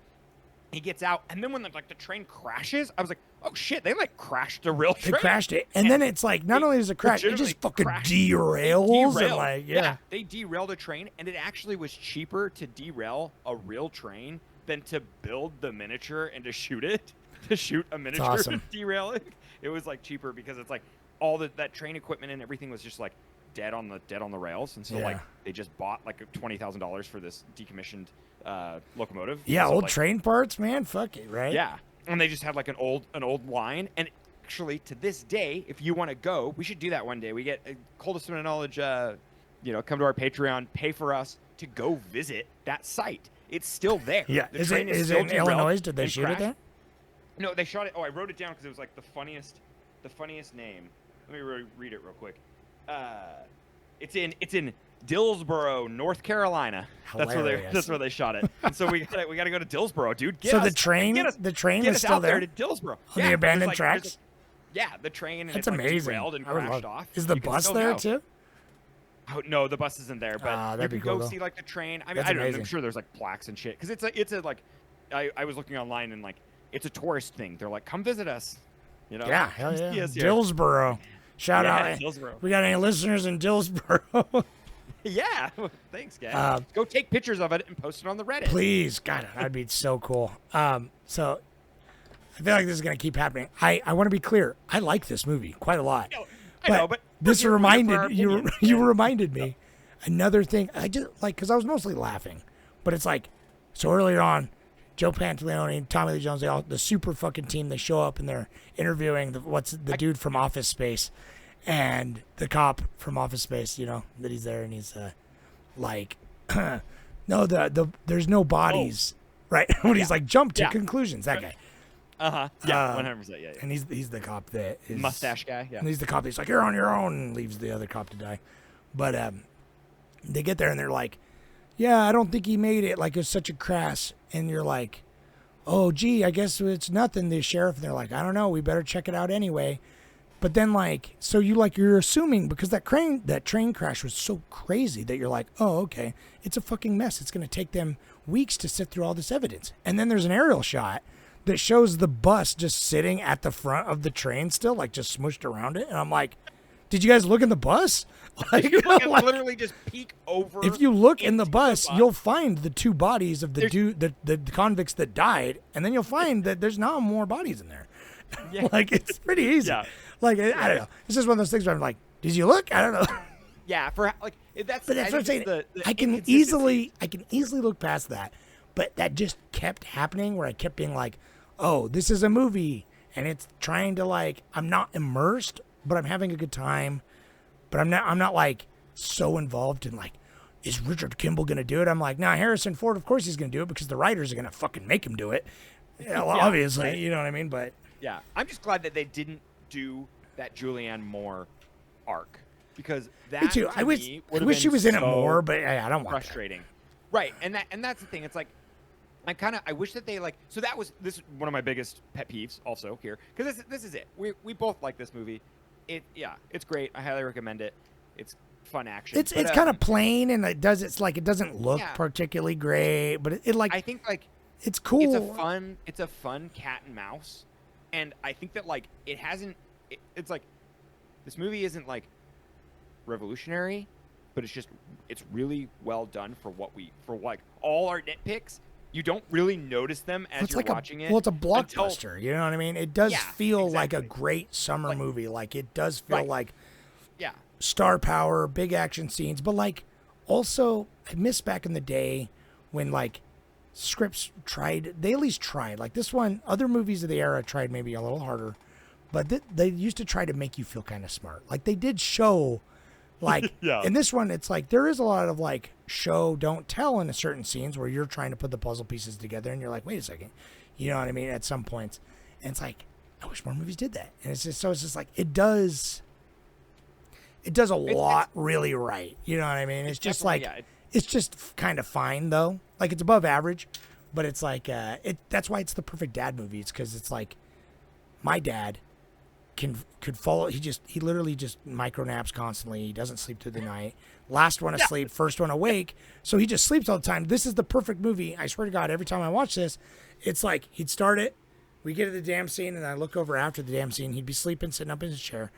He gets out, and then when the train crashes, I was like, oh shit, they like crashed a real train. They crashed it, and then it's like not only does it crash, it just fucking derails and like they derailed a train, and it actually was cheaper to derail a real train than to build the miniature and to shoot a miniature awesome. and derail it. It was like cheaper because it's like all that train equipment and everything was just like dead on the rails, and so like they just bought like $20,000 for this decommissioned locomotive. Yeah, so, old like, train parts, man. Fuck it, right? Yeah, and they just had like an old line. And actually, to this day, if you want to go, we should do that one day. We get Coldest of Knowledge. Come to our Patreon, pay for us to go visit that site. It's still there. Yeah, The is train it still in derailed Illinois? Did they and shoot it crashed. there? No, they shot it. Oh, I wrote it down because it was like the funniest name. Let me read it real quick. It's in Dillsboro, North Carolina. Hilarious. That's where they shot it. And so we gotta go to Dillsboro, dude. So the train is get us still out there there? to Dillsboro. On the abandoned tracks? Yeah, the train and That's it's like amazing. derailed and I would crashed love- off. Is the You can bus still there go. too? Oh, no, the bus isn't there, but that'd you be can cool, go though. see like the train. I mean, That's I don't know. amazing. I'm sure there's like plaques and shit because it's a like I was looking online and like it's a tourist thing. They're like, come visit us. Yeah, hell yeah. Yes, here. Dillsboro. Shout Yeah, out. Dillsboro. We got any listeners in Dillsboro? Yeah, thanks, guys. Go take pictures of it and post it on the Reddit. Please, God, that'd be so cool. So I feel like this is gonna keep happening. I want to be clear. I like this movie quite a lot. I know, but this we're here for our reminded you. opinion. You reminded me another thing. I just like because I was mostly laughing, but it's like so earlier on, Joe Pantaleone, Tommy Lee Jones, the super fucking team. They show up and they're interviewing the dude from Office Space, and the cop from Office Space. That he's there and he's like, no, there's no bodies, right? When he's like jump to conclusions. That guy. Yeah, 100%. Yeah. And he's the cop that is Mustache guy. Yeah. And he's the cop that's like, you're on your own, and leaves the other cop to die. But they get there and they're like, yeah, I don't think he made it. Like, it was such a crash. And you're like, oh, gee, I guess it's nothing. The sheriff, and they're like, I don't know. We better check it out anyway. But then, like, so you're assuming because that train crash was so crazy that you're like, oh, okay, it's a fucking mess. It's going to take them weeks to sift through all this evidence. And then there's an aerial shot that shows the bus just sitting at the front of the train still, like just smushed around it. And I'm like, did you guys look in the bus? Like, literally just peek over. if you look in the bus, you'll find the two bodies of the convicts that died, and then you'll find that there's now more bodies in there. Yeah. Like, it's pretty easy. Yeah. Like, I don't know. It's just one of those things where I'm like, did you look? I don't know. Yeah, for like that's. But that's what I'm saying. The I can easily look past that. But that just kept happening where I kept being like, oh, this is a movie. And it's trying to like, I'm not immersed, but I'm having a good time. But I'm not like so involved in like, is Richard Kimball going to do it? I'm like, nah, Harrison Ford, of course he's going to do it because the writers are going to fucking make him do it. Obviously, right. You know what I mean? But yeah, I'm just glad that they didn't do that Julianne Moore arc because that me too. to I wish me would've she been was in it so more, but I don't want frustrating. Right, and that's the thing. It's like I wish that they like. So that was this is one of my biggest pet peeves also here because this is it. We both like this movie. It's great. I highly recommend it. It's fun action. It's kind of plain and it doesn't look particularly great, but it like I think like it's cool. It's a fun cat and mouse, and I think that like it hasn't. It's like this movie isn't like revolutionary, but it's really well done for like all our nitpicks. You don't really notice them as you're watching it. Well, it's a blockbuster. You know what I mean? It does feel like a exactly. great summer movie. Like it does feel like. Yeah, star power, big action scenes, but like also I miss back in the day when like scripts they at least tried. Like this one, other movies of the era tried maybe a little harder, but they used to try to make you feel kind of smart. Like they did show, like in this one, it's like there is a lot of like show don't tell in certain scenes where you're trying to put the puzzle pieces together, and you're like, wait a second, you know what I mean? At some points, and it's like I wish more movies did that. And it's just like it does a lot really right. You know what I mean? It's just like it's just kind of fine though. Like it's above average, but it's like that's why it's the perfect dad movie. It's because it's like my dad could follow. He literally just micro naps constantly. He doesn't sleep through the night. Last one asleep, first one awake. So he just sleeps all the time. This is the perfect movie. I swear to God, every time I watch this, it's like he'd start it. We get to the damn scene, and I look over after the damn scene. He'd be sleeping, sitting up in his chair,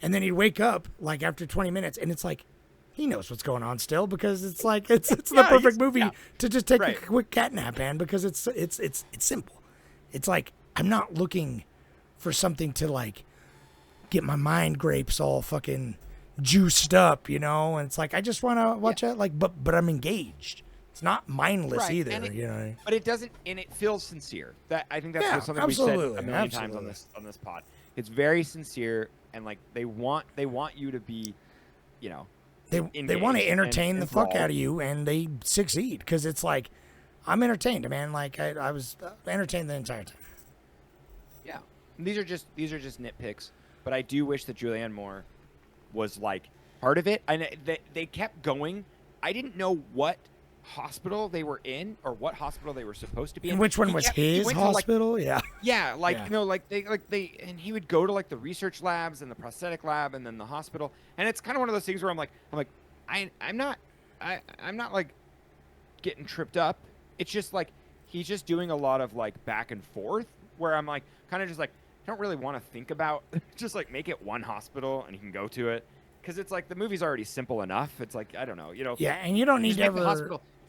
and then he'd wake up like after 20 minutes, and it's like he knows what's going on still because it's like it's the perfect movie to just take a quick cat nap, man. Because it's simple. It's like I'm not looking for something to like get my mind grapes all fucking juiced up, you know. And it's like I just want to watch it, like, but I'm engaged. It's not mindless either, you know. But it doesn't, and it feels sincere. That I think that's something we've said a million times on this pod. It's very sincere, and like they want you to be, you know, they want to entertain the fuck out of you, and they succeed because it's like I'm entertained, man. Like I was entertained the entire time. Yeah, and these are just nitpicks, but I do wish that Julianne Moore was like part of it. And they kept going. I didn't know what hospital they were in or what hospital they were supposed to be in. And which one was his hospital? You know, like they and he would go to like the research labs and the prosthetic lab and then the hospital, and it's kind of one of those things where I'm not like getting tripped up. It's just like he's just doing a lot of like back and forth where I'm like kind of just like I don't really want to think about just like make it one hospital and you can go to it. Because it's like the movie's already simple enough. It's like I don't know, you know. Yeah, and you don't need to ever.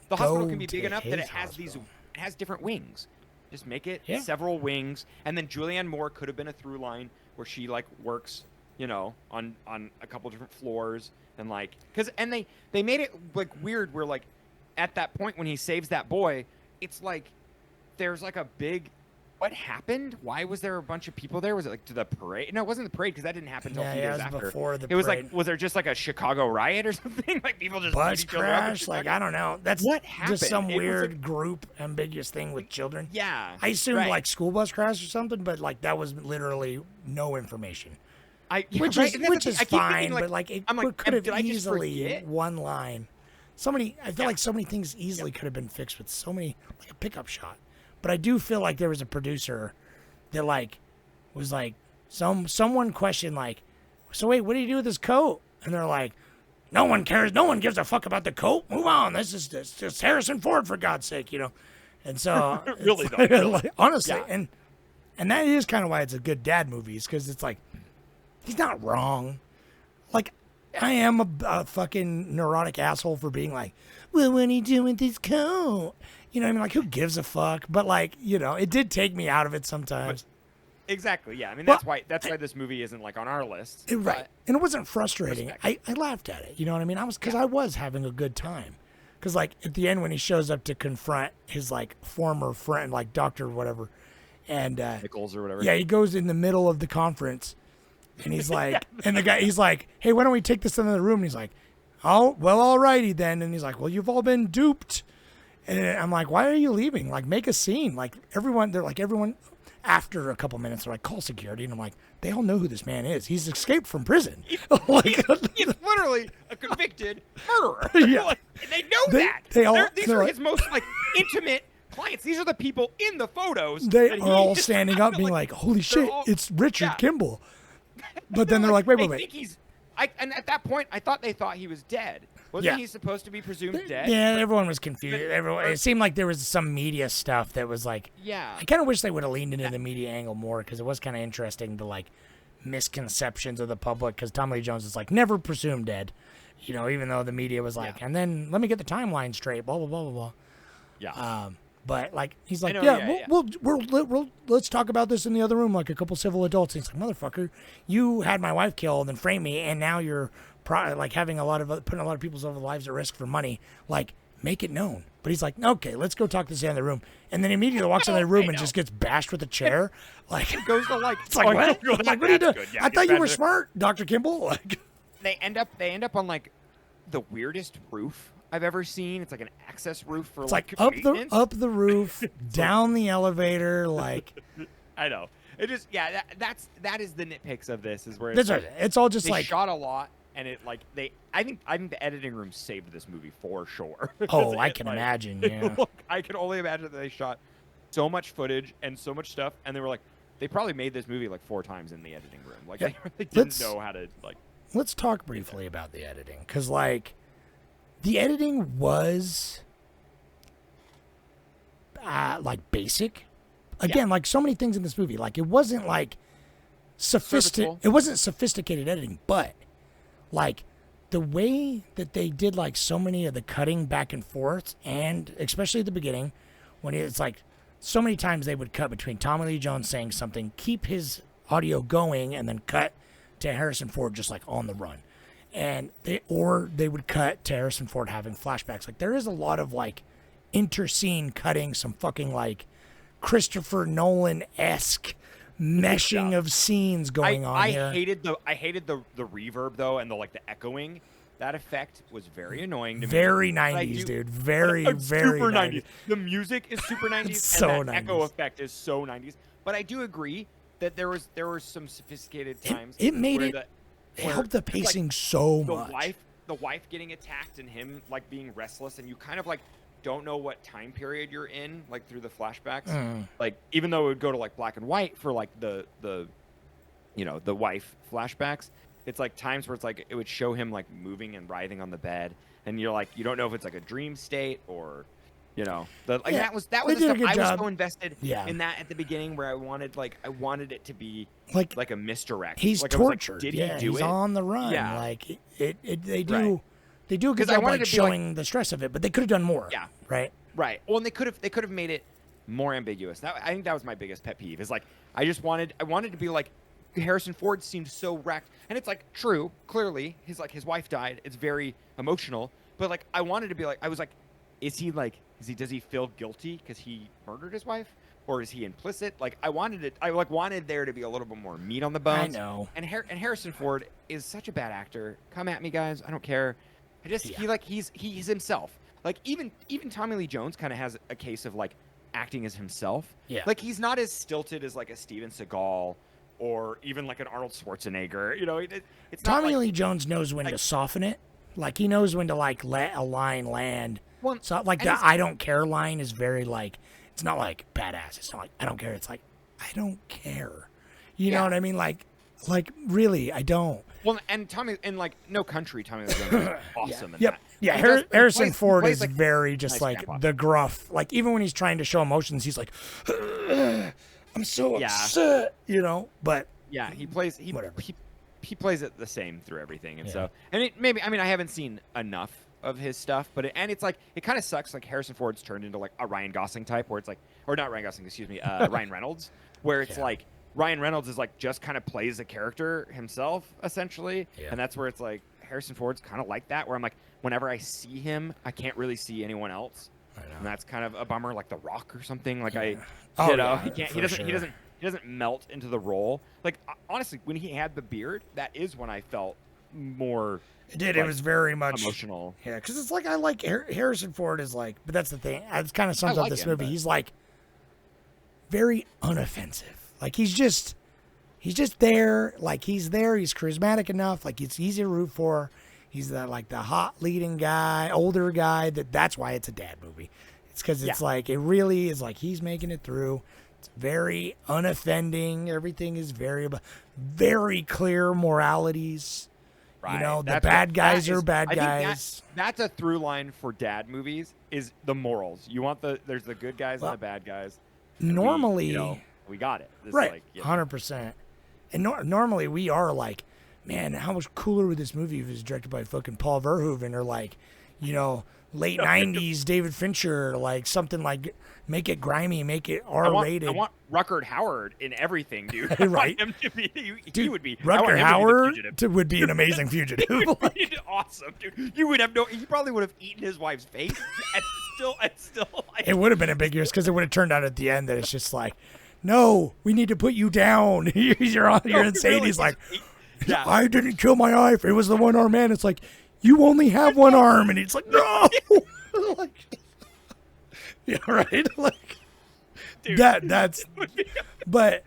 The hospital can be big enough that it has different wings. Just make it several wings, and then Julianne Moore could have been a through line where she like works, you know, on a couple different floors and like and they made it like weird where like at that point when he saves that boy, it's like there's like a big. What happened? Why was there a bunch of people there? Was it like to the parade? No, it wasn't the parade because that didn't happen until 2 days after. Before the it was parade. like, was there just like a Chicago riot or something? Like people just bus crash? Like I don't know. That's what happened. Just some weird group ambiguous thing with children. Yeah, I assumed like school bus crash or something, but like that was literally no information. Which is fine, but like it could have easily one line. I feel like so many things easily could have been fixed with so many like a pickup shot. But I do feel like there was a producer that like was like someone questioned like, so wait, what do you do with this coat? And they're like, no one cares, no one gives a fuck about the coat. Move on. This is just Harrison Ford for God's sake, you know. And so really, like, honestly, and that is kind of why it's a good dad movie, is because it's like he's not wrong. Like I am a fucking neurotic asshole for being like, well, what are you doing with this coat? You know what I mean? Like, who gives a fuck? But, like, you know, it did take me out of it sometimes. Exactly, yeah. I mean, that's why this movie isn't, like, on our list. Right. And it wasn't frustrating. I laughed at it. You know what I mean? I was having a good time. Because, like, at the end when he shows up to confront his, like, former friend, like, doctor or whatever. And, Nichols or whatever. Yeah, he goes in the middle of the conference. And he's like, and the guy, he's like, hey, why don't we take this into the room? And he's like, oh, well, all righty then. And he's like, well, you've all been duped. And I'm like, why are you leaving? Like, make a scene. Like, everyone, after a couple minutes, they're like, call security. And I'm like, they all know who this man is. He's escaped from prison. He's literally a convicted murderer. Yeah. And they know that. These are his most, like, intimate clients. These are the people in the photos. They are all standing up being like, holy shit, it's Richard Kimball. But then they're like, wait. And at that point, I thought they thought he was dead. Wasn't he supposed to be presumed dead? Yeah, everyone was confused. It seemed like there was some media stuff that was like... Yeah. I kind of wish they would have leaned into the media angle more, because it was kind of interesting to, like, misconceptions of the public, because Tommy Lee Jones is like, never presumed dead. You know, even though the media was like, and then let me get the timeline straight, blah, blah, blah, blah, blah. Yeah. But, like, he's like, let's talk about this in the other room, like a couple civil adults. And he's like, motherfucker, you had my wife killed and framed me, and now you're like having putting a lot of people's lives at risk for money. Like, make it known. But he's like, okay, let's go talk to this guy in the room, and then immediately walks in the room and just gets bashed with a chair. Like, It goes to like, it's like, what? Like, what are you doing? Good. Yeah, I get thought you back were to- smart, Dr. Kimball. Like, They end up on like the weirdest roof I've ever seen. It's like an access roof for it's like like maintenance. up the roof, down the elevator. Like, I know. It just that is the nitpicks of this is where that's right. It's all just they like, shot a lot and it like I think the editing room saved this movie for sure. oh, I It, can like, imagine. Yeah. Look, I can only imagine that they shot so much footage and so much stuff, and they were like, they probably made this movie like 4 times in the editing room. Like Yeah. they really didn't Let's- know how to like. Let's talk briefly about the editing, because like the editing was like basic. Again, like so many things in this movie, like it wasn't like Serviceable. It wasn't sophisticated editing, but like the way that they did like so many of the cutting back and forth, and especially at the beginning when it's like so many times they would cut between Tommy Lee Jones saying something, keep his audio going, and then cut to Harrison Ford just like on the run. And they would cut to Harrison Ford having flashbacks. Like there is a lot of like inter-scene cutting, some fucking like Christopher Nolan-esque meshing of scenes going on here. I hated the reverb though, and the like the echoing. That effect was very annoying to me. Very But I 90s, do- dude. Very, It's very super 90s. The music is super 90s, It's so and that echo 90s. effect is so 90s. But I do agree that there were some sophisticated times. It made where it. It where helped the it's like pacing so the much. wife getting attacked and him like being restless, and you kind of like don't know what time period you're in, like through the flashbacks. Like even though it would go to like black and white for like the wife flashbacks, it's like times where it's like it would show him like moving and writhing on the bed, and you're like, you don't know if it's like a dream state or that was they the did a stuff good I was job. so invested Yeah. in that at the beginning, where I wanted it to be Like a misdirect. he's like, I was like, tortured. did yeah, he do he's it? on the run. Yeah. Like they do. Right. They do a good 'Cause I job wanted like to be like- showing the stress of it, but they could have done more. Yeah. Right. Right. Well, and they could have made it more ambiguous. I think that was my biggest pet peeve. Is like I wanted to be like Harrison Ford seemed so wrecked, and it's like true. Clearly, his wife died. It's very emotional. But like I wanted to be like I was like, does he feel guilty because he murdered his wife, or is he implicit? Like I wanted there to be a little bit more meat on the bones. I know. And Harrison Ford is such a bad actor. Come at me, guys. I don't care. He's himself. Like even Tommy Lee Jones kind of has a case of like acting as himself. Yeah. Like he's not as stilted as like a Steven Seagal or even like an Arnold Schwarzenegger. It's not Tommy like, Lee Jones knows when to soften it. Like he knows when to like let a line land. Well, So like and the it's- "I don't care" line is very like, it's not like badass. It's not like "I don't care." It's like, I don't care. You know Yeah. what I mean? Like really, I don't. Well, and like No Country, Tommy Lee Jones is awesome in Yep. that. Yeah, He does- he Harrison plays- he Ford plays, is like, very just nice like grandpa. the gruff. Like even when he's trying to show emotions, he's like, I'm so Yeah. upset, But Yeah, he plays Whatever. he plays it the same through everything, and Yeah. so I haven't seen enough of his stuff, but it's like it kind of sucks. Like Harrison Ford's turned into like a Ryan Gosling type, where it's like, or not Ryan Gosling, excuse me, Ryan Reynolds, where it's Yeah. like Ryan Reynolds is like just kind of plays a character himself essentially, Yeah. and that's where it's like Harrison Ford's kind of like that, where I'm like, whenever I see him, I can't really see anyone else. I know. And that's kind of a bummer, like The Rock or something. Like I, Oh, you know, yeah, he can't. for sure. He doesn't melt into the role. Like honestly, when he had the beard, that is when I felt more. it did. It like, was very much emotional. Yeah, because it's like I like Harrison Ford is like, but that's the thing. It kind of sums I up like this him, movie. but- He's like very unoffensive. Like he's just there. Like he's there. He's charismatic enough. Like it's easy to root for. He's the hot leading guy, older guy. That's why it's a dad movie. It's because it's like it really is like he's making it through. It's very unoffending. Everything is very clear moralities. Right. The That's bad what- guys that are is- bad I think guys. that's a through line for dad movies is the morals. You want there's the good guys Well, and the bad guys. And Normally, we got it. This is right, like, 100%. And normally we are like, man, how much cooler would this movie if it was directed by fucking Paul Verhoeven or like late 90s David Fincher, like something like make it grimy, make it R-rated. I want Rutger Hauer in everything, dude. Right. I want him to be, he Dude, would be. I want Rutger him to be the Hauer fugitive. would be an amazing fugitive. Like, He'd be awesome, dude. You would have he probably would have eaten his wife's face and still like. it would have been ambiguous because it would have turned out at the end that it's just like, no, we need to put you down. you're insane. Really, He's like, yeah. I didn't kill my wife. It was the one-armed man. It's like, you only have one arm, and he's like, no. Like, yeah, right. Like Dude, that's. But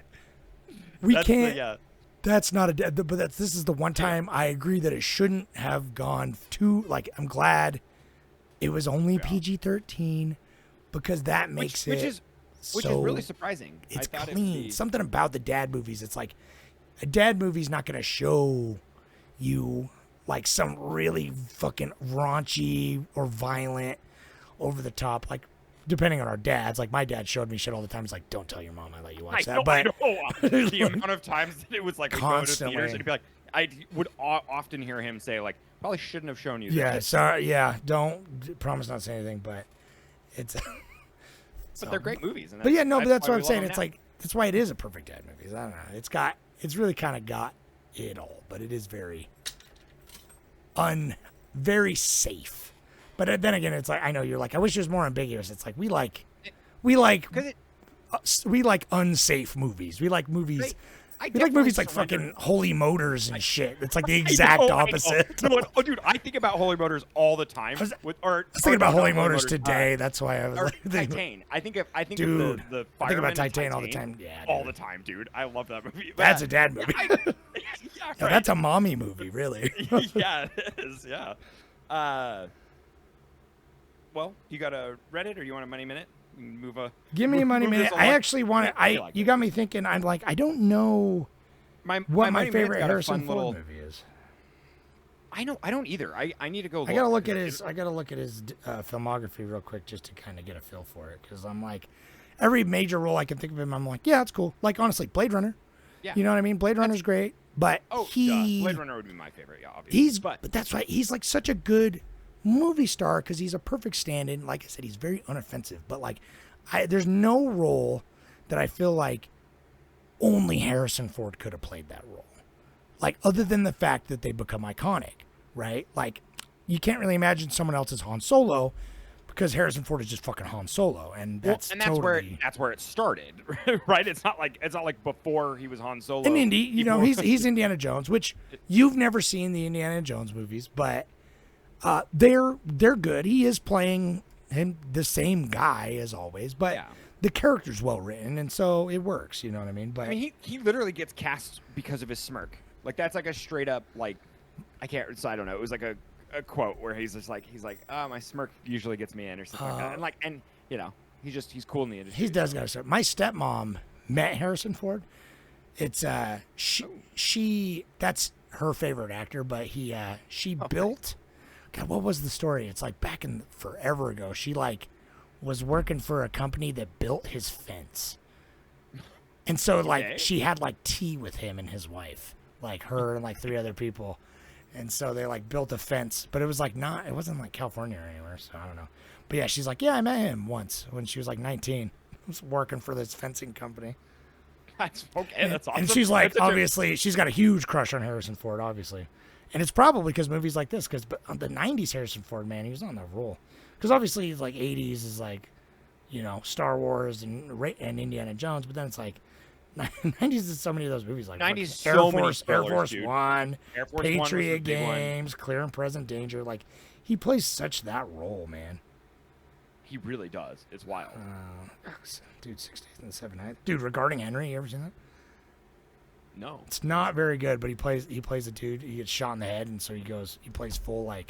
we that's can't. yeah. That's not a. But this is the one time I agree that it shouldn't have gone too. Like, I'm glad it was only PG-13 because that makes which it. is so really surprising. It's I thought clean. It'd be, Something about the dad movies. It's like a dad movie's not going to show you like some really fucking raunchy or violent, over the top. Like, depending on our dads. Like, my dad showed me shit all the time. He's like, "Don't tell your mom I let you watch that." I But know. The amount of times that it was like we go to Constantly. theaters and he'd be like, I would often hear him say like, "Probably shouldn't have shown you." yeah, this. sorry. Yeah, don't promise not to say anything. But it's. But they're great movies. And But yeah, no, but that's why what we I'm saying. love It's them like that's why it is a perfect dad movie. I don't know. It's really kind of got it all, but it is very very safe. But then again, it's like I know you're like I wish it was more ambiguous. It's like we like unsafe movies. We like movies. We like movies like fucking Holy Motors and shit. It's like the exact opposite. No, oh, dude, I think about Holy Motors all the time. I was thinking about Holy Motors today. Uh, That's why I was or like, Titan. I think of dude, the I think about fireman in Titan all the time. Yeah, all dude. the time, dude. I love that movie. That's a dad movie. Yeah, No, right. that's a mommy movie, really. Yeah, it is. Yeah. Well, you got a Reddit or you want a money minute? You can move a. Give me a money move minute. this I along. actually want to. like You it. got me thinking. I'm like, I don't know My what my money minute's favorite got a Harrison fun Ford little- movie is. I don't either. I need to go. I gotta look at his. I gotta look at his filmography real quick just to kind of get a feel for it. Because I'm like, every major role I can think of him, I'm like, yeah, it's cool. Like honestly, Blade Runner. Yeah. You know what I mean? Blade Runner's great, but Oh, he Blade Runner would be my favorite. Yeah, obviously. he's but that's right. He's like such a good movie star because he's a perfect stand-in. Like I said, he's very unoffensive. But like, there's no role that I feel like only Harrison Ford could have played that role. Like, other than the fact that they become iconic, right? Like, you can't really imagine someone else as Han Solo because Harrison Ford is just fucking Han Solo, and that's totally where it started, right? It's not like before he was Han Solo. in Indy. You know, Before- he's Indiana Jones, which you've never seen the Indiana Jones movies, but they're good. He is playing him the same guy as always, but Yeah. the character's well written, and so it works. You know what I mean? But I mean, he literally gets cast because of his smirk. Like that's like a straight up like I don't know. It was like a quote where he's like oh, my smirk usually gets me in or something like that. And you know he's cool in the industry. he does got to start. My stepmom met Harrison Ford. It's she that's her favorite actor, but she built. God, what was the story? It's like back in forever ago. She like was working for a company that built his fence. And so like Okay. she had like tea with him and his wife, like her and like 3 other people. And so they like built a fence, but it was like it wasn't like California or anywhere, so I don't know. But yeah, she's like, yeah, I met him once when she was like 19. I was working for this fencing company. That's okay. That's awesome. And she's like, That's a- obviously, she's got a huge crush on Harrison Ford, obviously. And it's probably because movies like this, because the 90s Harrison Ford, man, he was on that roll. Because obviously, he's like 80s is like, you know, Star Wars and Indiana Jones, but then it's like 90s is so many of those movies like 90s Air so many Force, Air thrillers, Force dude. One, Air Force One was the Patriot big one. Games, Clear and Present Danger. Like, he plays such that role, man. He really does. It's wild. Dude, 6 Days and 7 Nights. Dude, Regarding Henry, you ever seen that? No. It's not very good, but he plays a dude. He gets shot in the head, and so he plays full R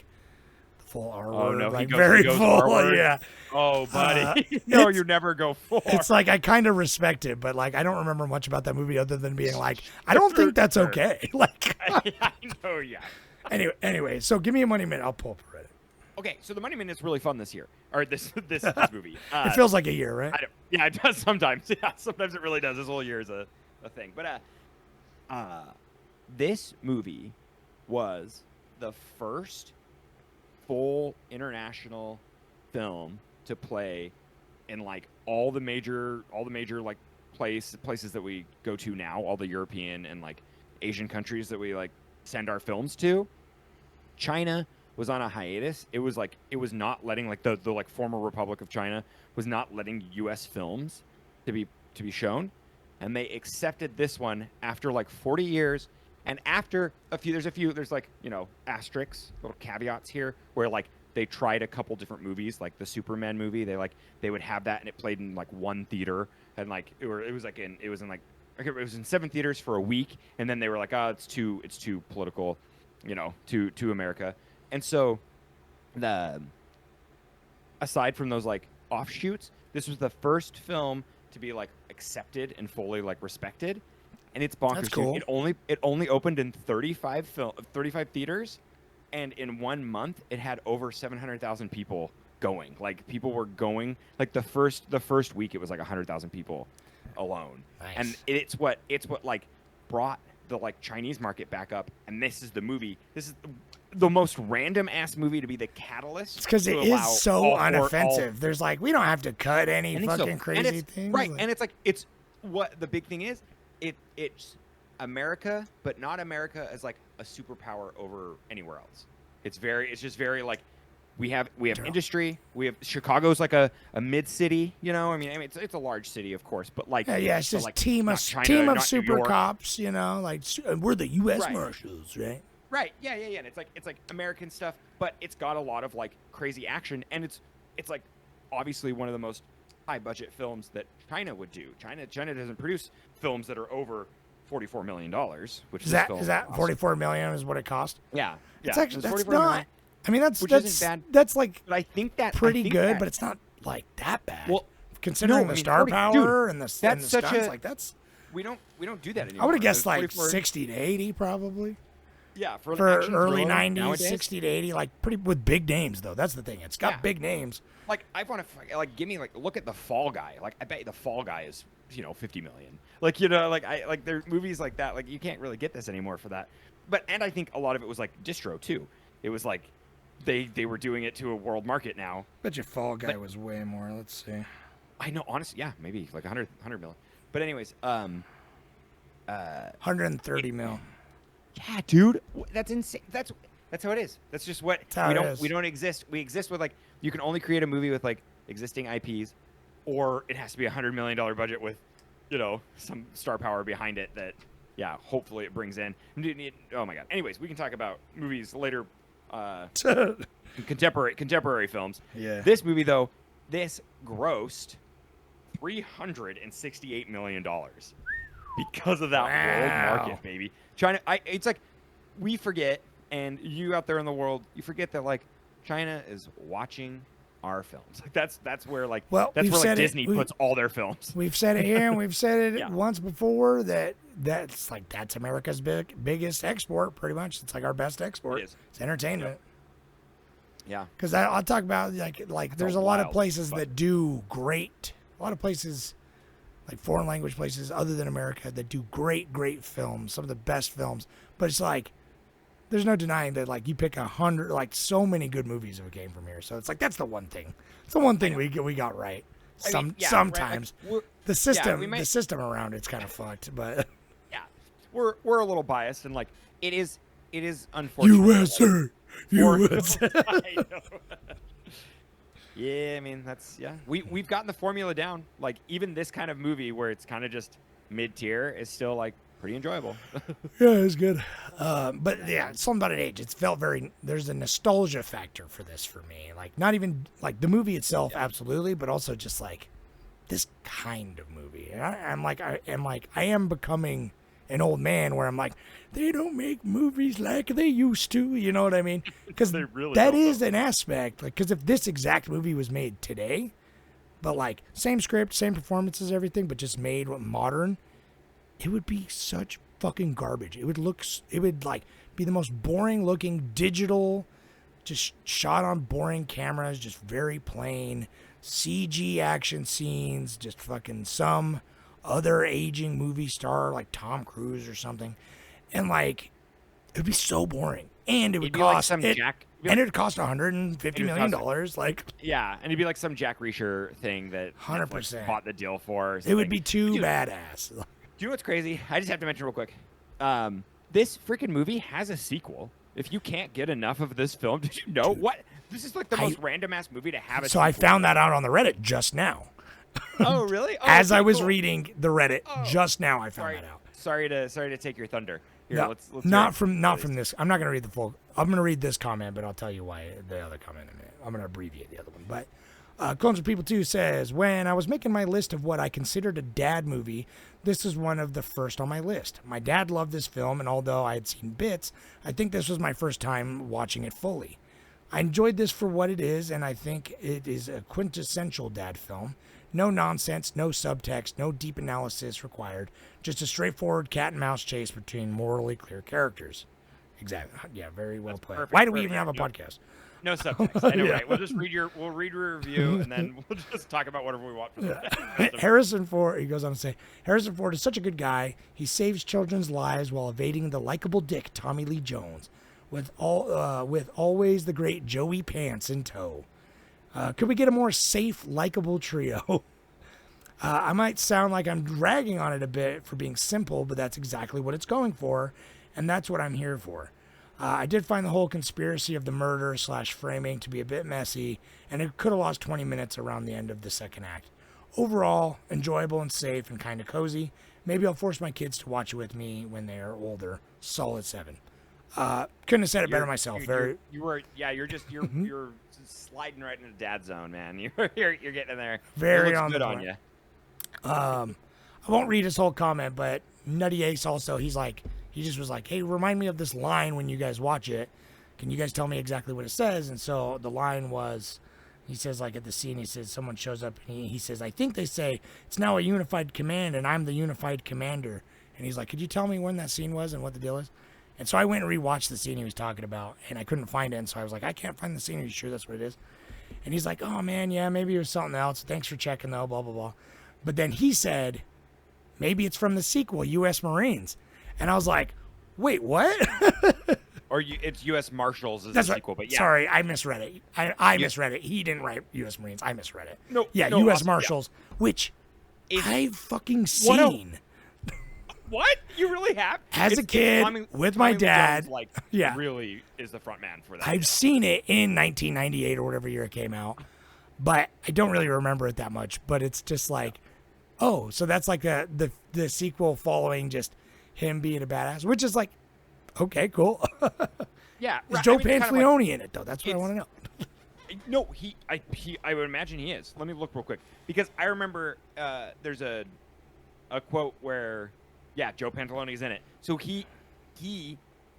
Oh word, no, like he goes, very he goes full. forward. Yeah, Oh, buddy. no, it's- you never go for. it's like I kind of respect it, but like I don't remember much about that movie other than being like, I don't think that's okay. Like, I know, yeah. anyway, so give me a money minute. I'll pull up Reddit. Okay, so the Money Minute's really fun this year, or this movie. It feels like a year, right? Yeah, it does sometimes. Yeah, sometimes it really does. This whole year is a thing. But this movie was the first full international film to play in like all the major like places that we go to now, all the European and like Asian countries that we like send our films to. China was on a hiatus. It was not letting like the like former Republic of China was not letting US films to be shown, and they accepted this one after like 40 years. And after there's like, you know, asterisks, little caveats here where like they tried a couple different movies, like the Superman movie. They would have that and it played in like one theater, and like it was in 7 theaters for a week, and then they were like, oh, it's too political, you know, to America. And so aside from those like offshoots, this was the first film to be like accepted and fully like respected. And it's bonkers. That's cool. It only opened in 35 theaters, and in 1 month it had over 700,000 people going. Like people were going. Like the first week it was like 100,000 people alone. Nice. And it's what like brought the like Chinese market back up. And this is the movie. This is the most random ass movie to be the catalyst. It's because it is so unoffensive. There's like, we don't have to cut any fucking crazy things. Right, and it's what the big thing is. It's America, but not America as like a superpower over anywhere else. It's just very like we have industry. We have Chicago's like a mid city, you know. I mean it's a large city, of course, but like it's just like, team of super cops, you know. Like we're the U.S. Marshals, right? Right. Yeah. And it's like American stuff, but it's got a lot of like crazy action, and it's like obviously one of the most high budget films that China would do. China doesn't produce films that are over $44 million, which is that awesome. 44 million is what it cost? Yeah. It's actually that's not. Million, I mean that's isn't bad. That's like but I think pretty good, that, but it's not like that bad. Well, considering the star power and the stunts, like that's we don't do that anymore. I would have guessed like 60 to 80 probably. Yeah, for early 90s, nowadays. 60 to 80, like pretty with big names though. That's the thing. It's got big names. Like I want to like give me like look at the Fall Guy. Like I bet the Fall Guy is 50 million. Like like there are movies like that. Like you can't really get this anymore for that. And I think a lot of it was like distro too. It was like they were doing it to a world market now. Bet your Fall Guy was way more. Let's see. I know, honestly, yeah, maybe like 100 million. But anyways, 130 mil. Yeah, dude, that's insane. That's how it is. That's just what we don't exist. We exist with like you can only create a movie with like existing IPs, or it has to be $100 million budget with, some star power behind it that, hopefully it brings in. Oh my god. Anyways, we can talk about movies later. Contemporary films. Yeah. This movie though, this grossed $368 million because of that world market, baby. It's like we forget, and you out there in the world, you forget that like China is watching our films. Like that's where like Disney puts all their films. We've said it here, and we've said it once before that's America's biggest export. Pretty much, it's like our best export. It's entertainment. Yeah. Because I'll talk about like there's a lot of places that do great. A lot of places, like foreign language places other than America, that do great films, some of the best films. But it's like, there's no denying that like you pick 100, like so many good movies that came from here. So it's like that's the one thing. It's the one thing we got right. Sometimes right? Like, the system around it's kind of fucked, but yeah, we're a little biased, and like it is unfortunate. USA. I know. Yeah, I mean we've gotten the formula down. Like even this kind of movie where it's kind of just mid-tier is still like pretty enjoyable. Yeah, it's good. But yeah, it's something about an age. It's felt there's a nostalgia factor for this for me. Like not even like the movie itself, absolutely, but also just like this kind of movie. And I am becoming an old man where I'm like, they don't make movies like they used to. You know what I mean? Because that is an aspect. Like, because if this exact movie was made today, but like same script, same performances, everything, but just made modern, it would be such fucking garbage. It would like be the most boring looking digital, just shot on boring cameras, just very plain CG action scenes, just fucking some other aging movie star like Tom Cruise or something. And like, it would be so boring. and it would It'd be like cost some it, Jack. and it'd cost $150 million. Like, Yeah, and it'd be like some Jack Reacher thing that 100%. Netflix bought the deal for. Or it would something. be too Dude, badass. Do you know what's crazy? I just have to mention real quick. This freaking movie has a sequel. If you can't get enough of this film, did you know what? This is like the most random ass movie to have a So sequel. I found that out on the Reddit just now. Oh, really? Oh, As I okay, was cool. reading the Reddit just now, I found Sorry, that out. sorry to take your thunder. Here, No, let's not hear it. from this. I'm not going to read the full. I'm going to read this comment, but I'll tell you why the other comment in a minute. I'm going to abbreviate the other one. But Clones of People 2 says, when I was making my list of what I considered a dad movie, this is one of the first on my list. My dad loved this film, and although I had seen bits, I think this was my first time watching it fully. I enjoyed this for what it is, and I think it is a quintessential dad film. No nonsense, no subtext, no deep analysis required. Just a straightforward cat and mouse chase between morally clear characters. Exactly. Yeah, very well played. perfect, Why do we perfect. even have a No- podcast? No subtext. I know, Yeah. right? We'll read your review, and then we'll just talk about whatever we want. Harrison Ford, he goes on to say, Harrison Ford is such a good guy. He saves children's lives while evading the likable dick Tommy Lee Jones, with always the great Joey Pants in tow. Could we get a more safe, likable trio? I might sound like I'm dragging on it a bit for being simple, but that's exactly what it's going for, and that's what I'm here for. I did find the whole conspiracy of the murder / framing to be a bit messy, and it could have lost 20 minutes around the end of the second act. Overall, enjoyable and safe and kind of cozy. Maybe I'll force my kids to watch it with me when they are older. Solid 7. Couldn't have said it better myself. You're You're sliding right into dad zone, man. You're getting in there. Very it looks on good the on point. you. I won't read his whole comment, but Nutty Ace also, he just was like, hey, remind me of this line when you guys watch it. Can you guys tell me exactly what it says? And so the line was, he says, like at the scene, he says, someone shows up and he says, I think they say it's now a unified command and I'm the unified commander. And he's like, could you tell me when that scene was and what the deal is? And so I went and rewatched the scene he was talking about, and I couldn't find it. And so I was like, I can't find the scene. Are you sure that's what it is? And he's like, oh, man, yeah, maybe it was something else. Thanks for checking, though, blah, blah, blah. But then he said, maybe it's from the sequel, U.S. Marines. And I was like, wait, what? It's U.S. Marshals as That's the right. sequel, but yeah. Sorry, I misread it. I misread it. He didn't write U.S. Marines. I misread it. No, Yeah, no, U.S. awesome, Marshals, which If- I've fucking What a- seen. What? You really have? As a kid, with my Tommy Lee dad, Jones, like, yeah. really is the front man for that. I've seen it in 1998 or whatever year it came out, but I don't really remember it that much. But it's just like, oh, so that's like the sequel following just him being a badass, which is like, okay, cool. Yeah. Is right, Joe I mean, kind of like- Pantaleone in it though? That's what I want to know. No, I would imagine he is. Let me look real quick because I remember there's a quote where, yeah, Joe Pantalone is in it. So he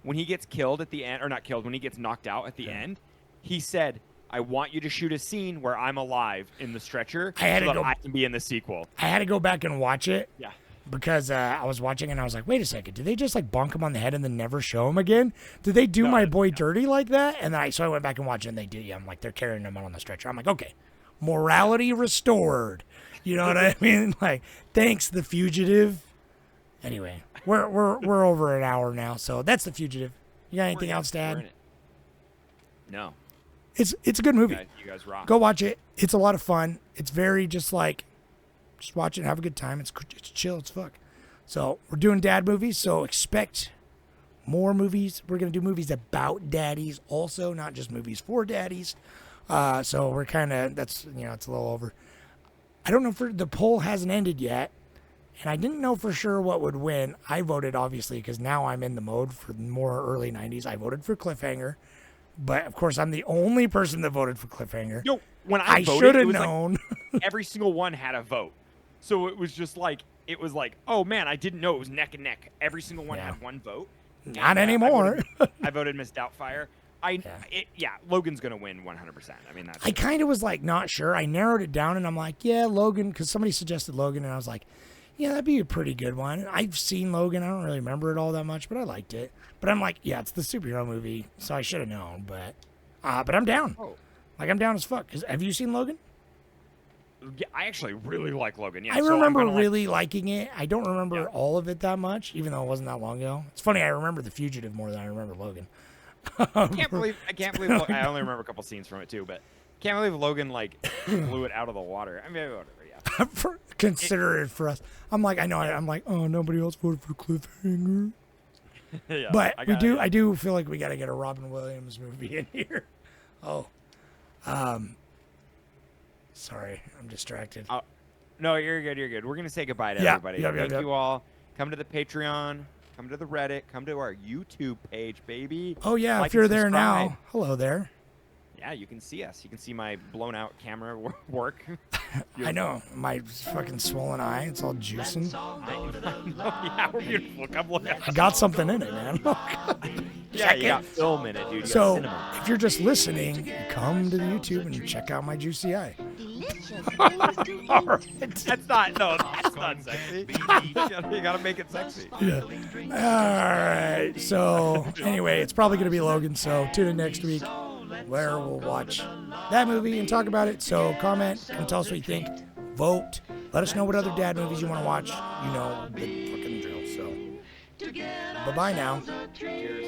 when he gets killed at the end, or not killed, when he gets knocked out at the end, he said, "I want you to shoot a scene where I'm alive in the stretcher I had so to that go- I can be in the sequel." I had to go back and watch it. Yeah. Because I was watching and I was like, wait a second, did they just like bonk him on the head and then never show him again? Did they do my boy dirty like that? And then so I went back and watched it and they did. Yeah, I'm like, they're carrying him out on the stretcher. I'm like, okay, morality restored. You know what I mean? Like, thanks, The Fugitive. Anyway, we're over an hour now, so that's The Fugitive. You got anything else to We're add? in it. No. It's a good movie. You guys rock. Go watch it. It's a lot of fun. It's very just like, just watch it and have a good time. It's chill as fuck. So we're doing dad movies, so expect more movies. We're going to do movies about daddies also, not just movies for daddies. So we're kind of, that's, it's a little over. I don't know, the poll hasn't ended yet, and I didn't know for sure what would win. I voted, obviously, because now I'm in the mode for more early 90s. I voted for Cliffhanger, but of course I'm the only person that voted for Cliffhanger. Yo, when I voted, should it have was known. Like every single one had a vote. So it was just like, oh man, I didn't know it was neck and neck. Every single one Yeah. had one vote. Not And, anymore. I voted Miss Doubtfire. Logan's gonna win 100%. I mean, that's I kind of was like not sure. I narrowed it down and I'm like, yeah, Logan, because somebody suggested Logan and I was like, yeah, that'd be a pretty good one. I've seen Logan. I don't really remember it all that much, but I liked it. But I'm like, yeah, it's the superhero movie, so I should have known. But I'm down. Oh. Like, I'm down as fuck. Have you seen Logan? Yeah, I actually really like Logan. Yeah, I so I'm remember gonna, like- really liking it. I don't remember Yeah. all of it that much, even though it wasn't that long ago. It's funny, I remember The Fugitive more than I remember Logan. I can't believe. I only remember a couple scenes from it too, but can't believe Logan like blew it out of the water. I mean, whatever. Yeah. Consider it for us. I'm like, I know. I'm like, oh, nobody else voted for Cliffhanger. Yeah, But I do feel like we got to get a Robin Williams movie in here. Oh, sorry, I'm distracted. No, you're good. You're good. We're gonna say goodbye to Yeah, everybody. yep, Thank yep. you all. Come to the Patreon. Come to the Reddit. Come to our YouTube page, baby. Oh yeah, Like if you're and there subscribe. now, hello there. Yeah, you can see us. You can see my blown out camera work. I know my fucking swollen eye. It's all juicing. Yeah, we're beautiful. Come look at I got something in it, man. Yeah, you got film in it, dude. You got So cinema. if you're just listening, you come to the YouTube and you check out my juicy eye. All right. That's not sexy. You gotta make it sexy. Yeah. All right. So anyway, it's probably gonna be Logan. So tune in next week where we'll watch that movie and talk about it. So comment and tell us what you think. Vote. Let us know what other dad movies you want to watch. You know the fucking drill. So bye bye now. Cheers.